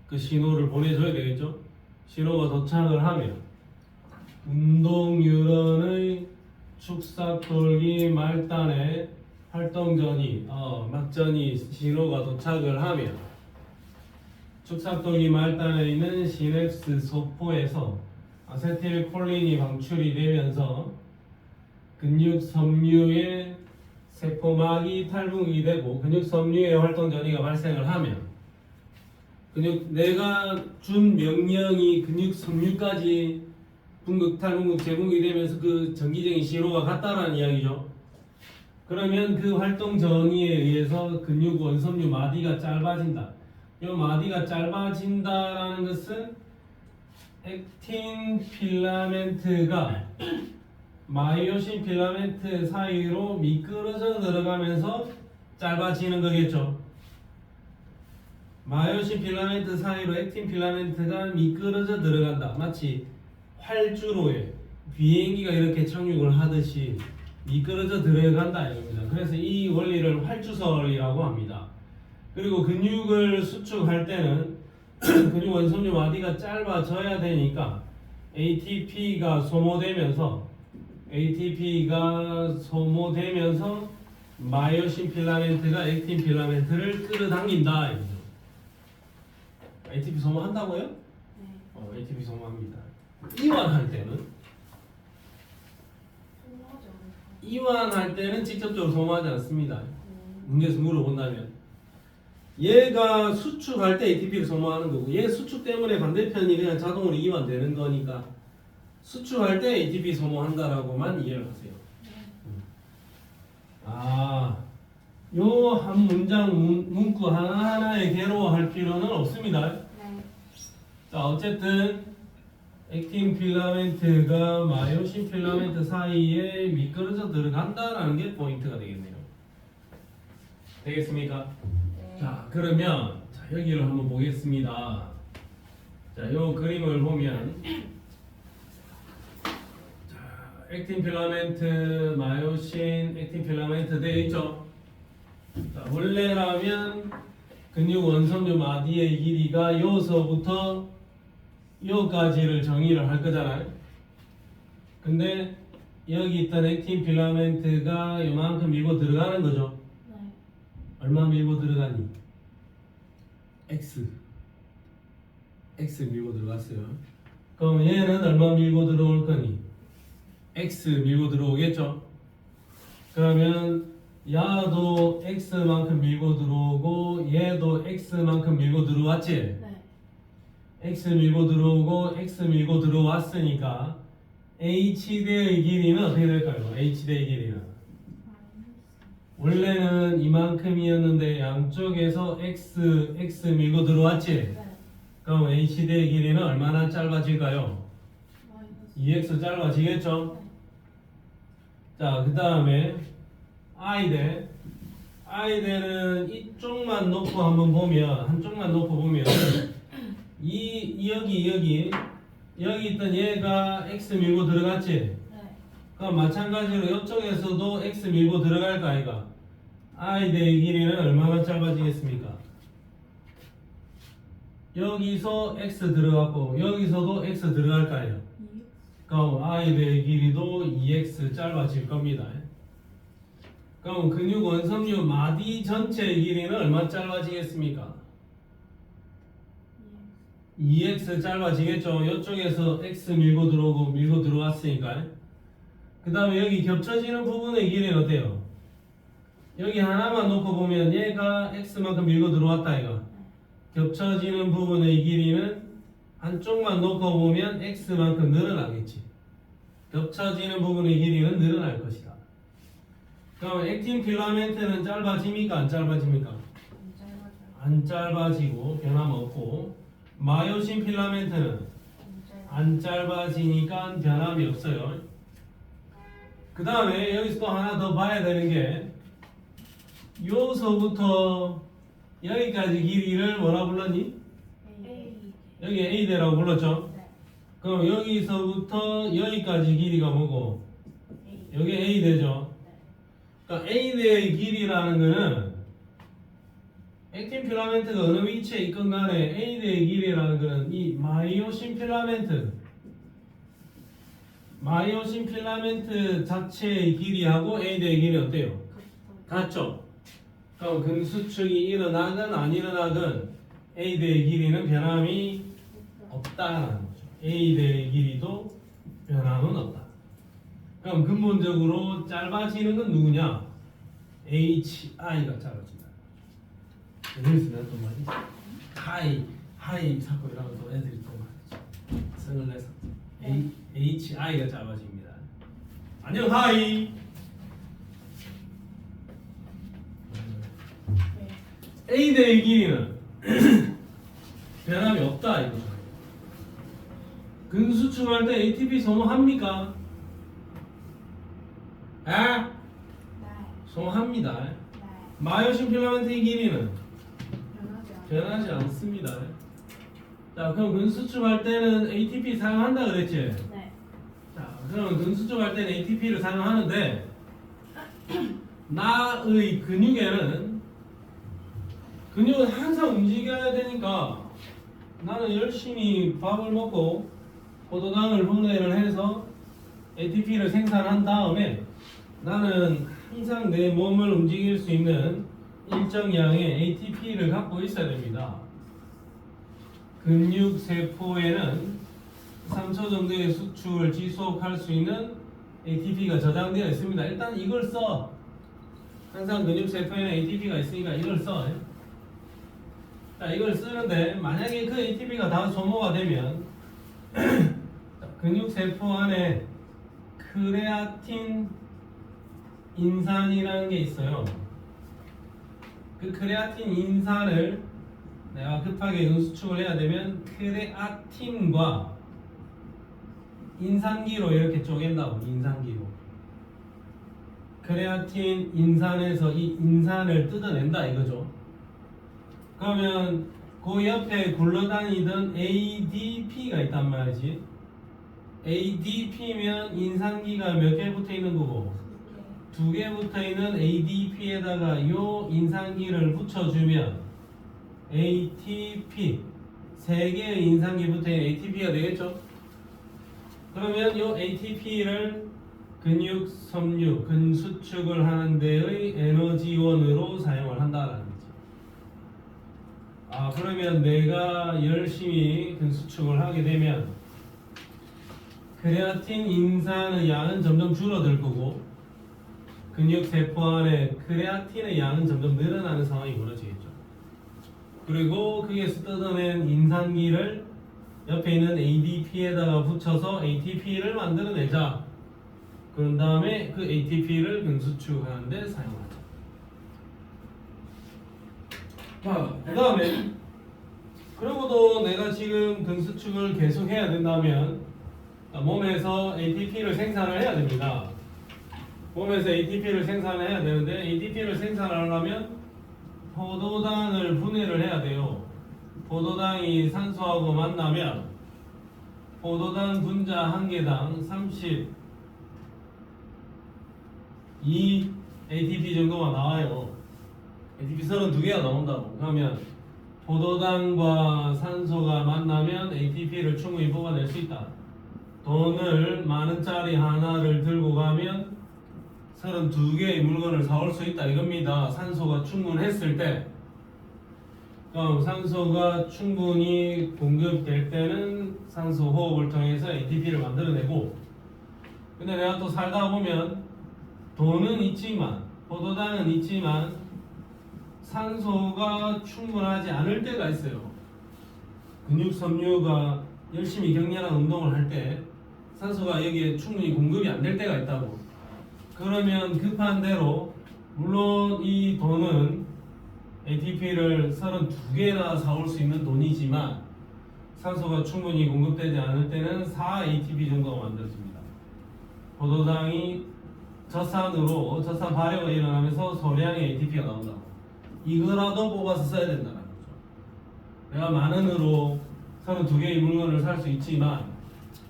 그 신호를 보내줘야 되겠죠. 신호가 도착을 하면 운동뉴런의 축삭돌기 말단에 활동전이 막전이 신호가 도착을 하면 축삭돌기 말단에 있는 시냅스 소포에서 아세틸콜린이 방출이 되면서 근육 섬유의 세포막이 탈북이 되고 근육 섬유의 활동 전이가 발생을 하면 내가 준 명령이 근육 섬유까지 분극 탈분극 재분극이 되면서 그 전기적인 신호가 갔다라는 이야기죠. 그러면 그 활동 전이에 의해서 근육 원섬유 마디가 짧아진다. 이 마디가 짧아진다라는 것은 액틴 필라멘트가 마이오신 필라멘트 사이로 미끄러져 들어가면서 짧아지는 거겠죠. 마이오신 필라멘트 사이로 액틴 필라멘트가 미끄러져 들어간다. 마치 활주로에 비행기가 이렇게 착륙을 하듯이 미끄러져 들어간다 이겁니다. 그래서 이 원리를 활주설이라고 합니다. 그리고 근육을 수축할 때는 근육 원섬유 마디가 짧아져야 되니까 ATP가 소모되면서 마이오신 필라멘트가 액틴 필라멘트를 끌어당긴다 이거죠. ATP 소모한다고요? 네. ATP 소모합니다. 이완할 때는 소모하지 않을까? 이완할 때는 직접적으로 소모하지 않습니다. 문제에서 물어본다면 얘가 수축할 때 ATP를 소모하는 거고 얘 수축 때문에 반대편이 그냥 자동으로 이완되는 거니까 수축할 때 ATP 소모한다라고만 이해를 하세요. 요 한 문장 문구 하나하나에 괴로워할 필요는 없습니다. 네. 자, 어쨌든 액틴 필라멘트가 마이오신 필라멘트 사이에 미끄러져 들어간다라는 게 포인트가 되겠네요. 되겠습니까? 네. 자, 그러면 여기를 한번 보겠습니다. 자, 요 그림을 보면 액틴 필라멘트, 마이오신, 액틴 필라멘트 되어 있죠. 자, 원래라면 근육 원섬유 마디의 길이가 요서부터 요까지를 정의를 할 거잖아요. 근데 여기 있던 액틴 필라멘트가 요만큼 밀고 들어가는 거죠. 네. 얼마 밀고 들어가니? X. x 밀고 들어갔어요. 그럼 얘는 얼마 밀고 들어올 거니? x 밀고 들어오겠죠? 그러면 야도 x만큼 밀고 들어오고 얘도 x만큼 밀고 들어왔지? 네. x 밀고 들어오고 x 밀고 들어왔으니까 h대의 길이는 어떻게 될까요? h대의 길이는 원래는 이만큼이었는데 양쪽에서 x 밀고 들어왔지? 네. 그럼 h대의 길이는 얼마나 짧아질까요? 마이너스. 2x 짧아지겠죠? 네. 자, 그 다음에 i대는 이쪽만 놓고 한번 보면 한쪽만 놓고 보면 여기 있던 얘가 x 밀고 들어갔지? 네. 그럼 마찬가지로 이쪽에서도 x 밀고 들어갈까 아이가? i대의 길이는 얼마나 짧아지겠습니까? 여기서 x 들어갔고 여기서도 x 들어갈까요? 그럼 i대의 길이도 2x 짧아질 겁니다. 그럼 근육 원섬유 마디 전체의 길이는 얼마 짧아지겠습니까? 2x 짧아지겠죠. 이쪽에서 x 밀고 들어오고 밀고 들어왔으니까. 그 다음에 여기 겹쳐지는 부분의 길이는 어때요? 여기 하나만 놓고 보면 얘가 x만큼 밀고 들어왔다 이거. 겹쳐지는 부분의 길이는 한쪽만 놓고 보면 x만큼 늘어나겠지. 겹쳐지는 부분의 길이는 늘어날 것이다. 그럼 액틴 필라멘트는 짧아집니까? 안 짧아집니까? 안 짧아지고 변함없고, 마요신 필라멘트는 안 짧아지니까 변함이 없어요. 그 다음에 여기서 또 하나 더 봐야 되는 게 요서부터 여기까지 길이를 뭐라 불렀니? 여기 A대라고 불렀죠? 그럼 여기서부터 여기까지 길이가 뭐고? 여기 A대죠? 그러니까 A대의 길이라는 거는 액틴 필라멘트가 어느 위치에 있건 간에 A대의 길이라는 거는 이 마이오신 필라멘트 자체의 길이하고 A대의 길이 어때요? 같죠? 그럼 근수축이 일어나건 안 일어나건 A대의 길이는 변함이 없다라는 거죠. A대의 길이도 변함은 없다. 그럼 근본적으로 짧아지는 건 누구냐? HI가 짧아진다. 여기서 내가 또 말이지. 하이 자꾸 이러면 또 애들이 또 말이지. 성을 내서 HI가 짧아집니다. 안녕 하이. A대의 길이는 변함이 없다 이거죠. 근수축할 때 ATP 소모합니까? 아? 소모합니다. 마요신 필라멘트의 길이는 변하지 않습니다. 자, 그럼 근수축할 때는 ATP 사용한다 그랬지? 네. 자, 그러면 근수축할 때는 ATP를 사용하는데 나의 근육은 항상 움직여야 되니까 나는 열심히 밥을 먹고 포도당을 분해를 해서 ATP를 생산한 다음에 나는 항상 내 몸을 움직일 수 있는 일정 양의 ATP를 갖고 있어야 됩니다. 근육세포에는 3초 정도의 수축을 지속할 수 있는 ATP가 저장되어 있습니다. 일단 이걸 써. 항상 근육세포에는 ATP가 있으니까 이걸 써. 자, 이걸 쓰는데 만약에 그 ATP가 다 소모가 되면 근육세포 안에 크레아틴 인산이라는 게 있어요. 그 크레아틴 인산을 내가 급하게 응수축을 해야 되면 크레아틴과 인산기로 이렇게 쪼갠다고. 인산기로 크레아틴 인산에서 이 인산을 뜯어낸다 이거죠. 그러면 그 옆에 굴러다니던 ADP가 있단 말이지. ADP면 인산기가 몇 개 붙어 있는 거고 2개 붙어 있는 ADP에다가 요 인산기를 붙여주면 ATP 3개의 인산기 붙어 있는 ATP가 되겠죠. 그러면 요 ATP를 근육 섬유, 근수축을 하는 데의 에너지원으로 사용을 한다라는 거지. 그러면 내가 열심히 근수축을 하게 되면 크레아틴 인산의 양은 점점 줄어들 거고 근육 세포 안에 크레아틴의 양은 점점 늘어나는 상황이 벌어지겠죠. 그리고 거기에서 뜯어낸 인산기를 옆에 있는 ADP에다가 붙여서 ATP를 만들어내자. 그런 다음에 그 ATP를 근수축하는데 사용하자. 자, 그 다음에 그러고도 내가 지금 근수축을 계속 해야 된다면 몸에서 ATP를 생산을 해야 됩니다. 몸에서 ATP를 생산을 해야 되는데 ATP를 생산하려면 포도당을 분해를 해야 돼요. 포도당이 산소하고 만나면 포도당 분자 한 개당 32 ATP 정도가 나와요. ATP 32개가 나온다고. 그러면 포도당과 산소가 만나면 ATP를 충분히 뽑아낼 수 있다. 돈을 만원짜리 하나를 들고 가면 32개의 물건을 사올 수 있다 이겁니다. 산소가 충분했을 때. 그럼 산소가 충분히 공급될 때는 산소 호흡을 통해서 ATP를 만들어내고, 근데 내가 또 살다 보면 돈은 있지만 포도당은 있지만 산소가 충분하지 않을 때가 있어요. 근육 섬유가 열심히 격렬한 운동을 할 때 산소가 여기에 충분히 공급이 안 될 때가 있다고. 그러면 급한 대로 물론 이 돈은 ATP를 32개나 사올 수 있는 돈이지만 산소가 충분히 공급되지 않을 때는 4 ATP 정도가 만들어집니다. 포도당이 젖산 발효가 일어나면서 소량의 ATP가 나온다고. 이거라도 뽑아서 써야 된다는 거죠. 내가 만원으로 32개의 물건을 살 수 있지만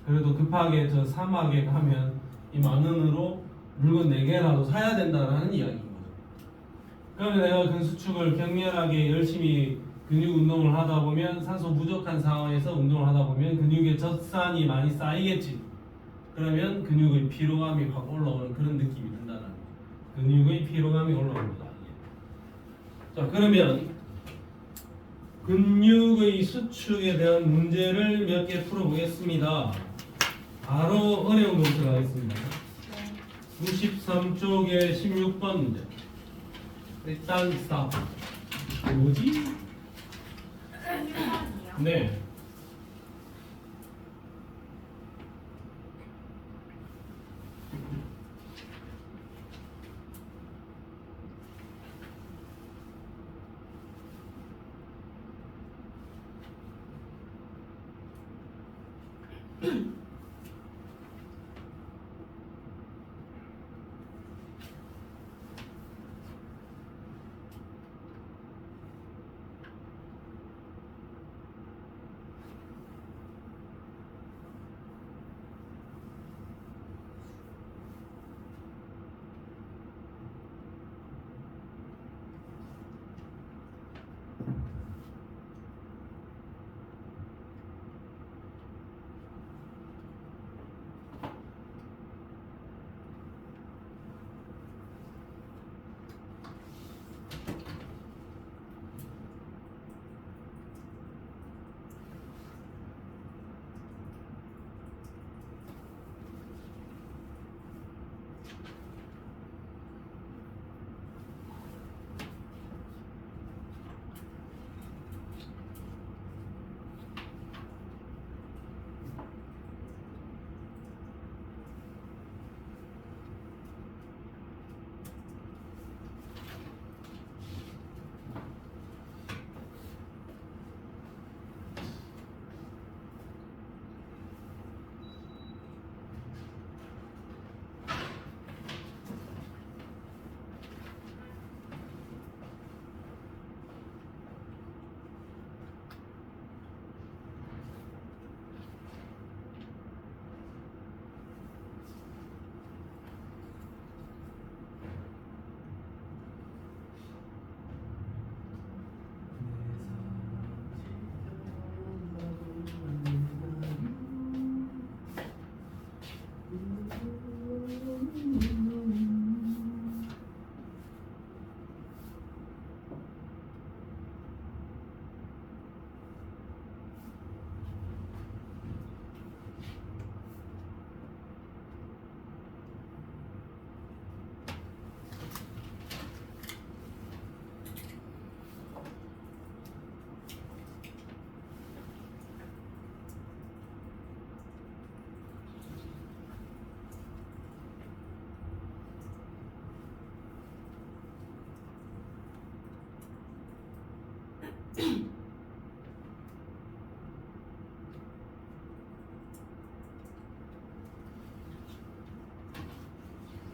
그래도 급하게 저 사막에 가면 이 만원으로 물건 4개라도 사야 된다는 이야기인 거죠. 그러면 내가 근수축을 격렬하게 열심히 근육 운동을 하다 보면 산소 부족한 상황에서 운동을 하다 보면 근육에 젖산이 많이 쌓이겠지. 그러면 근육의 피로감이 확 올라오는 그런 느낌이 든다는 거죠. 근육의 피로감이 올라옵니다. 자, 그러면 근육의 수축에 대한 문제를 몇 개 풀어보겠습니다. 바로 어려운 것부터 들어가겠습니다. 93쪽에 16번 문제. 일단 스탑. 뭐지? 네.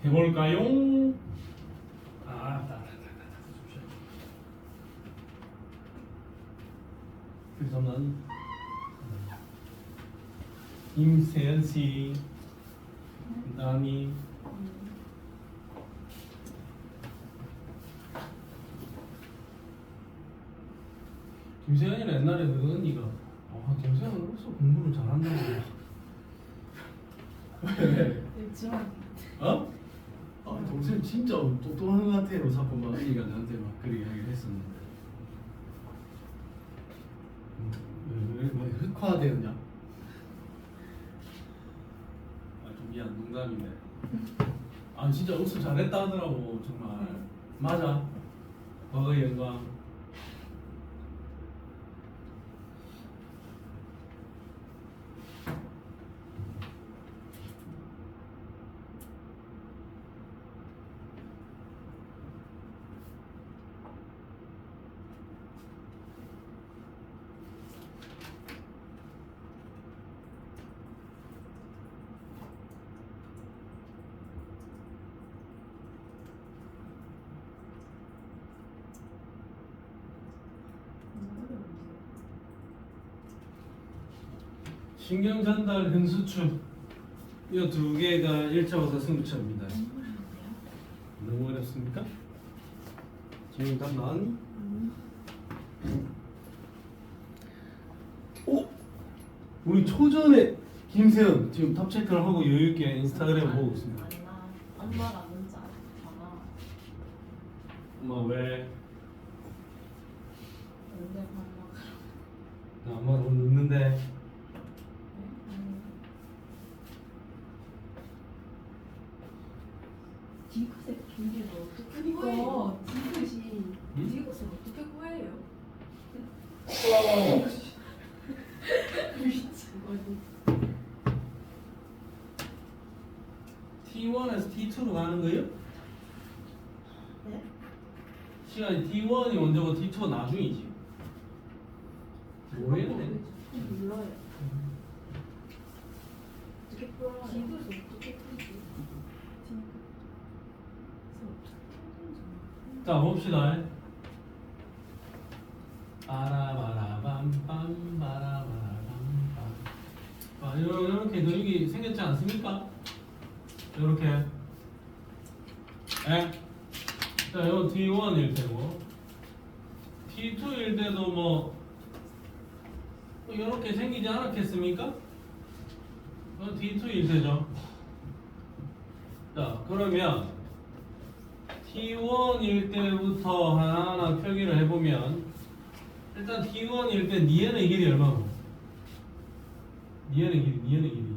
해볼까요? 그래서 난 임세연 씨, 나니 김세연이는 옛날에 그 언니가 김세연은 어디서 공부를 잘한다고 왜? 일지만 어? 동생 진짜 똑똑한 것 같아요. 자꾸 막 언니가 나한테 막 그렇게 이야기를 했었는데 왜 흑화되었냐? 좀 미안 농담인데 진짜 옥수 잘했다 하더라고 정말. 맞아. 영광. 신경 전달 근수축 이 두 개가 1차부터 승부처입니다. 너무 어렵습니까? 지금 답 나왔니? 오! 우리 초전에 김세연 지금 답 체크를 하고 여유있게 인스타그램 보고 있습니다. 엄마가 문자 전화 엄마 왜? 언제 만나가 나 엄마 너무 늦는데. 디귿의 비밀을 어떻게 그니까 구해요? 디귿이 디귿을 어떻게 구해요? 미치거든. T1에서 T2로 가는 거예요? 네? 시간이 T1이 먼저고 T2가 나중이지. 모르겠네. 몰라요. 어떻게 풀어요? 디귿을 어떻게 풀지? 자 봅시다. 바라바라밤밤 바라바라밤밤. 이렇게 근육이 생겼지 않습니까? 이렇게. 자 이건 T1일 테고 T2일 때도 뭐 이렇게 생기지 않았겠습니까? 이건 T2일 테죠. 자 그러면 T1일 때부터 하나하나 표기를 해보면 일단 T1일 때 니은의 길이 얼마고? 니은의 길이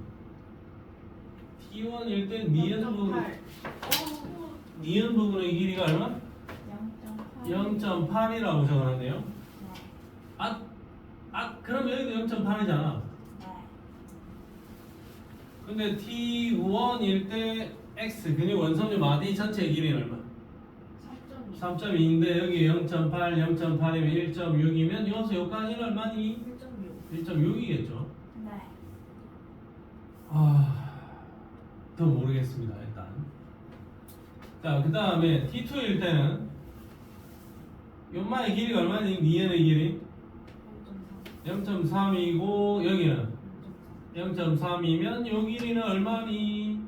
T1일 때 니은 부분의 길이가 얼마? 0.8이라고 적어놨네요. 그럼 여기도 0.8이잖아. 근데 T1일 때 X 근육 원섬유 마디 전체 길이는 얼마? 3.2인데 여기 0.8, 0.8이면 1.6이면 여기서 여기까지는 얼마니? 1.6이겠죠. 네. 더 모르겠습니다 일단. 자 그 다음에 T2일 때는 연마의 길이가 얼마니? 니은의 길이? 0.3이고 여기는 0.3이면 요 길이는 얼마니?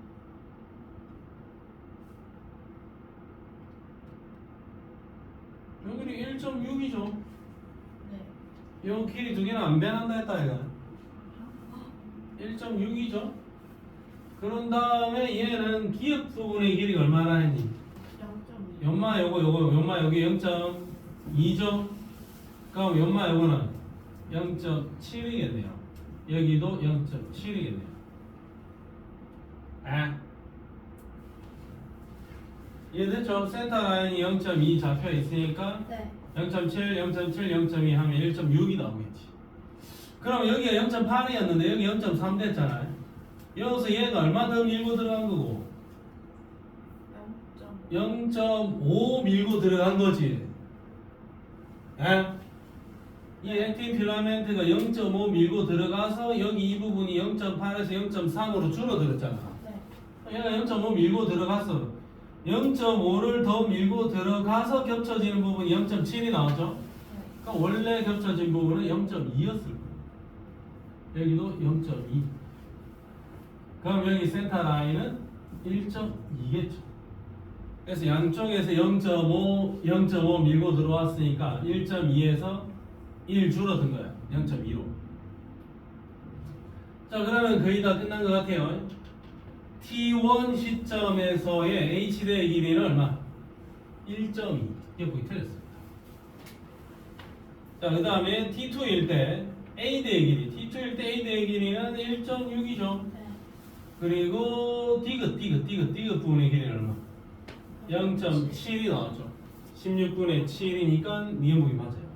요 길이 1.6이죠. 네. 요 길이 두 개는 안 변한다 했다 얘가. 1.6이죠. 그런 다음에 얘는 기역 부분의 길이가 얼마나 했니? 0.2. 연마 연마 여기 0.2죠. 그럼 연마 요거는 0.7이겠네요. 여기도 0.7이겠네요. 이해됐죠? 센터 라인이 0.2 잡혀 있으니까 네. 0.7, 0.7, 0.2 하면 1.6이 나오겠지. 그럼 여기가 0.8이었는데 여기 0.3 됐잖아요. 여기서 얘가 얼마 더 밀고 들어간 거고 0.5 밀고 들어간 거지. 이 액틴 필라멘트가 0.5 밀고 들어가서 여기 이 부분이 0.8에서 0.3으로 줄어들었잖아. 네. 얘가 0.5 밀고 들어갔어. 0.5를 더 밀고 들어가서 겹쳐지는 부분이 0.7이 나오죠. 그러니까 원래 겹쳐진 부분은 0.2였을 거야. 여기도 0.2. 그럼 여기 센터 라인은 1.2겠죠. 그래서 양쪽에서 0.5 밀고 들어왔으니까 1.2에서 1 줄어든 거야. 0.2로. 자, 그러면 거의 다 끝난 것 같아요. T1 시점에서의 H대의 길이는 얼마? 1.2. 이게 보기 틀렸습니다. 자, 그 다음에 T2일 때 A대의 길이. T2일 때 A대의 길이는 1.6이죠. 네. 그리고 디귿 부분의 길이는 얼마? 0.7이 나왔죠. 16분의 7이니까 니은북이 맞아요.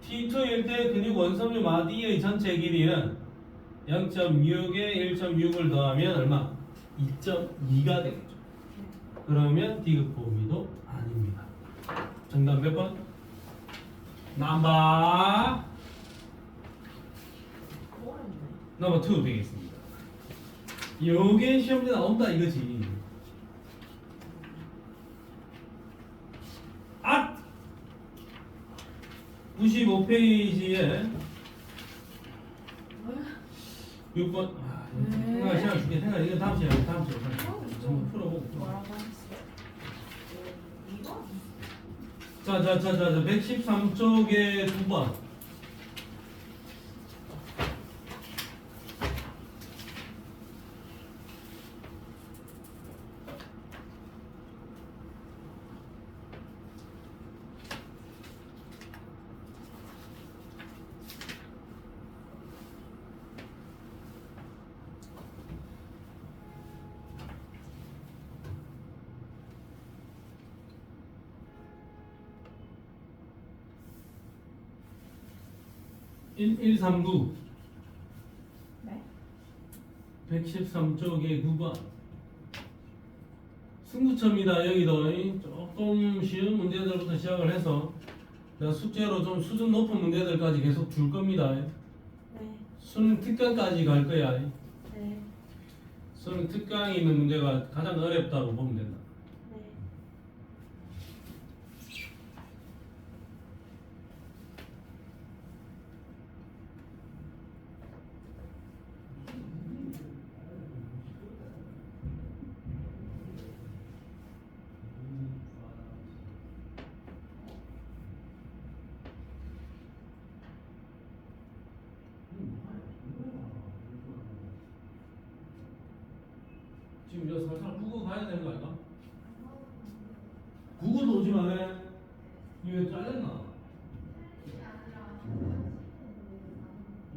T2일 때 근육 원섬유 마디의 전체 길이는 0.6에 1.6을 더하면 얼마? 2.2가 되겠죠. 그러면 디귿 범위도 아닙니다. 정답 몇 번? 넘버 넘버 2 되겠습니다. 요게 시험지 나온다 이거지. 아! 95페이지에 6번. 아, 생각 시간 줄게. 생각 이거 다음 시간에 전부 풀어보고. 뭐라고 하셨어요? 이거? 자, 113쪽에 9번. 일 139 네? 113쪽에 9번 승부처입니다. 여기도 조금 쉬운 문제들부터 시작을 해서 내가 숙제로 좀 수준 높은 문제들까지 계속 줄 겁니다. 네. 수능 특강까지 갈 거야. 네. 수능 특강에 있는 문제가 가장 어렵다고 보면 된다. 네. 지금 이거 살살 구구 가야 되는 거 아닌가? 구구도 오지 마네. 이거 왜 잘렸나?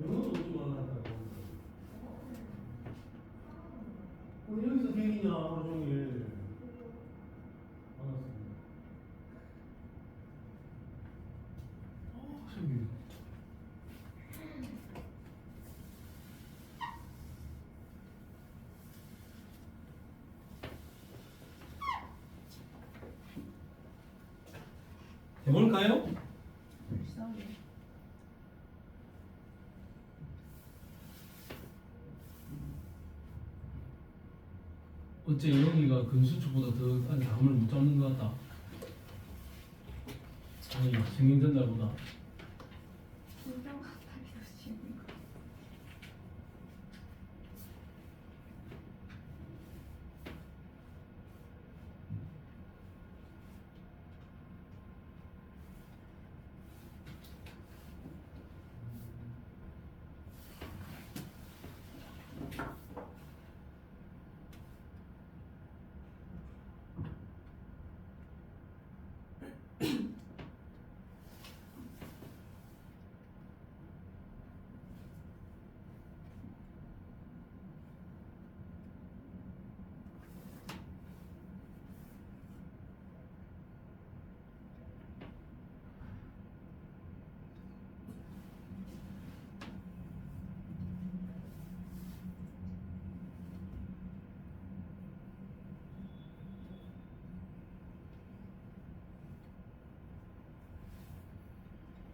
영어도 오지 말라고. 여기서 괜히냐 하루 종일. 반갑습니다. 신기해. 해볼까요? 불쌍해. 어째 여기가 근수축보다 더 아니 감을 못 잡는 것 같다. 아니 생긴전달보다. 분명 같다기도 쉬운 거.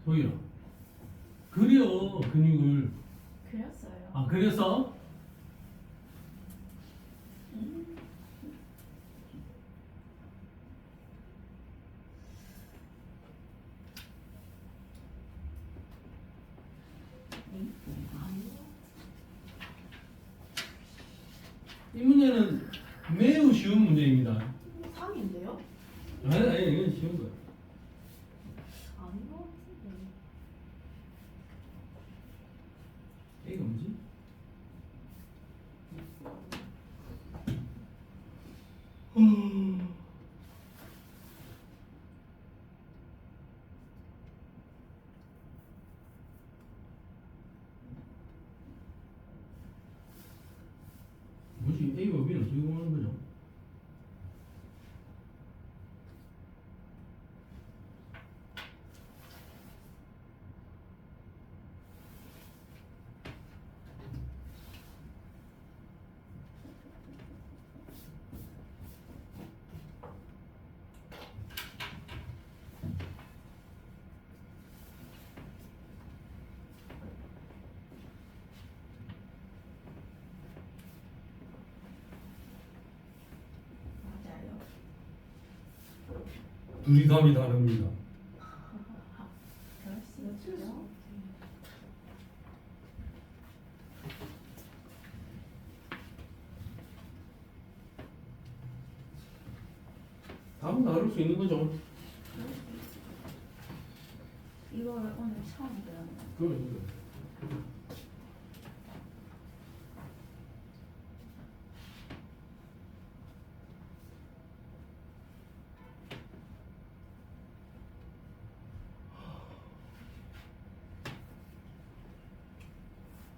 소희야. 그려 근육을. 그렸어요. 아 그렸어? 이 문제는 매우 쉬운 문제입니다. 상인데요? 아니 이건 쉬운 거야. 아닌 것 같은데. A가 뭐지? 뭐지? A와 B는 어떻게 구하는 거죠? 맞아요. 둘이 답이 다릅니다. 그럴 수 있죠. 답은 다를 수 있는 거죠. 이거를 오늘 처음 배웠네. 그래.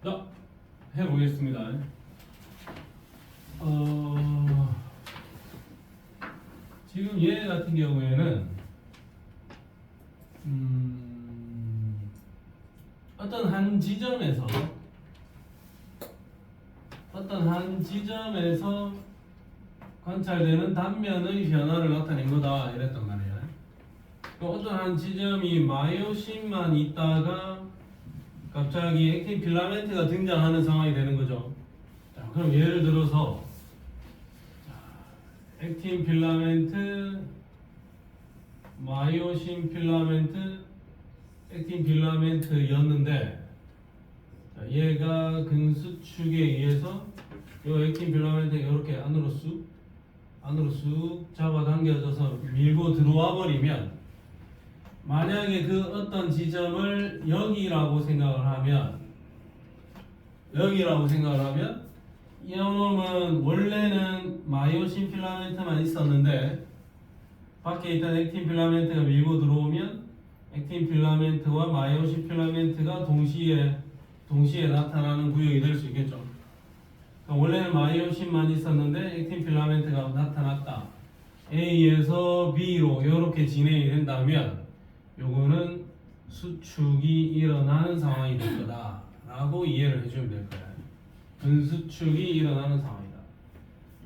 자, 해보겠습니다. 지금 얘 같은 경우에는 어떤 한 지점에서 관찰되는 단면의 변화를 나타낸 거다 이랬단 말이야. 어떤 한 지점이 마이오신만 있다가 갑자기 액틴 필라멘트가 등장하는 상황이 되는 거죠. 자, 그럼 예를 들어서 액틴 필라멘트, 마이오신 필라멘트, 액틴 필라멘트였는데 자, 얘가 근수축에 의해서 이 액틴 필라멘트가 이렇게 안으로 쑥 잡아당겨져서 밀고 들어와 버리면, 만약에 그 어떤 지점을 여기라고 생각을 하면 이놈은 원래는 마이오신 필라멘트만 있었는데 밖에 있던 액틴 필라멘트가 밀고 들어오면 액틴 필라멘트와 마이오신 필라멘트가 동시에 나타나는 구역이 될 수 있겠죠. 그러니까 원래는 마이오신만 있었는데 액틴 필라멘트가 나타났다. A에서 B로 이렇게 진행이 된다면 요거는 수축이 일어나는 상황이 될 거다 라고 이해를 해주면 될 거야. 근수축이 일어나는 상황이다.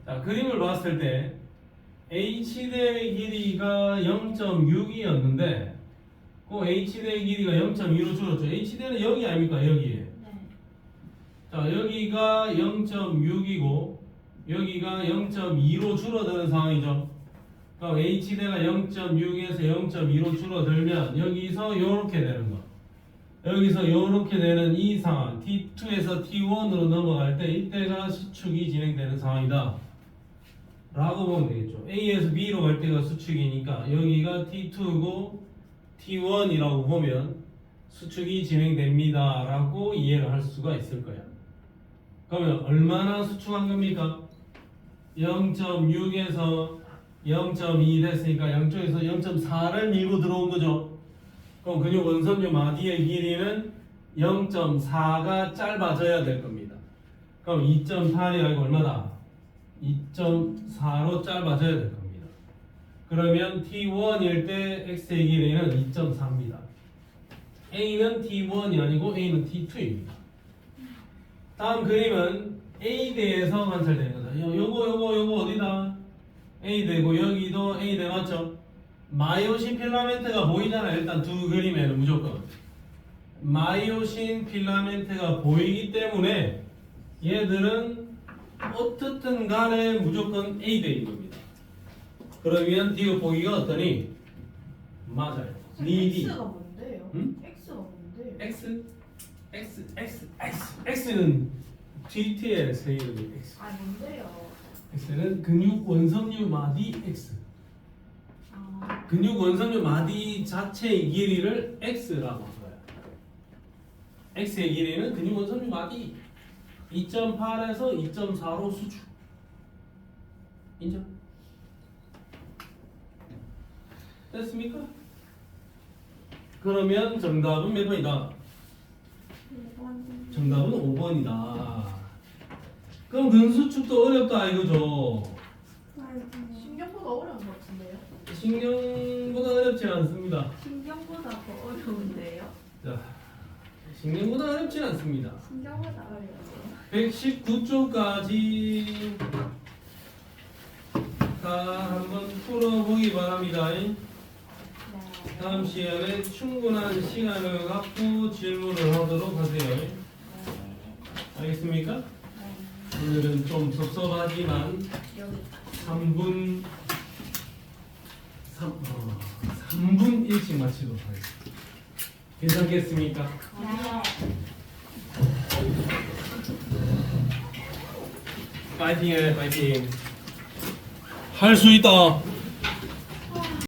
자, 그림을 봤을 때 H대의 길이가 0.6이었는데 그 H대의 길이가 0.2로 줄었죠. H대는 여기 아닙니까? 여기에. 네. 자, 여기가 0.6이고 여기가 0.2로 줄어드는 상황이죠. 그럼 H대가 0.6에서 0.2로 줄어들면 여기서 요렇게 되는 거. 여기서 요렇게 되는 이 상황, T2에서 T1으로 넘어갈 때 이때가 수축이 진행되는 상황이다 라고 보면 되겠죠. A에서 B로 갈 때가 수축이니까 여기가 T2고 T1이라고 보면 수축이 진행됩니다 라고 이해를 할 수가 있을 거야. 그러면 얼마나 수축한 겁니까? 0.6에서 0.2 됐으니까 양쪽에서 0.4를 밀고 들어온 거죠. 그럼 근육 원선주 마디의 길이는 0.4가 짧아져야 될 겁니다. 그럼 2.8이 아니고 얼마다? 2.4로 짧아져야 될 겁니다. 그러면 T1일 때 X의 길이는 2.4입니다. A는 T1이 아니고 A는 T2입니다. 다음 그림은 A대에서 관찰되는 거다. 요거 어디다? A대고 여기도 A대 맞죠? 마이오신 필라멘트가 보이잖아요. 일단 두 그림에는 무조건 마이오신 필라멘트가 보이기 때문에 얘들은 어떻든 간에 무조건 A 대인 겁니다. 그러면 디귿 보기가 어떠니? 맞아요. 니디. X가 뭔데요? 응? X가 뭔데요? X는 GT의 세 이름이 X. 아 뭔데요? X는 근육 원섬유 마디 X. 아, 근육 원섬유 마디 자체의 길이를 X라고 써요. X의 길이는 근육 원섬유 마디 2.8에서 2.45 수축. 인정? 됐습니까? 그러면 정답은 몇 번이다? 5번. 정답은 5번이다. 그럼 근수축도 어렵다 이거죠? 신경보다 어려운 것 같은데요? 신경보다 어렵지 않습니다. 신경보다 더 어려운데요? 자, 신경보다 어렵지 않습니다. 신경보다 어려워요. 119쪽까지 다 한번 풀어보기 바랍니다. 네. 다음 시간에 충분한 시간을 갖고 질문을 하도록 하세요. 네. 알겠습니까? 네. 오늘은 좀 섭섭하지만 여기. 3분 3분 일찍 마치도록 하겠습니다. 괜찮겠습니까? 네. 파이팅해, 파이팅. 할 수 있다.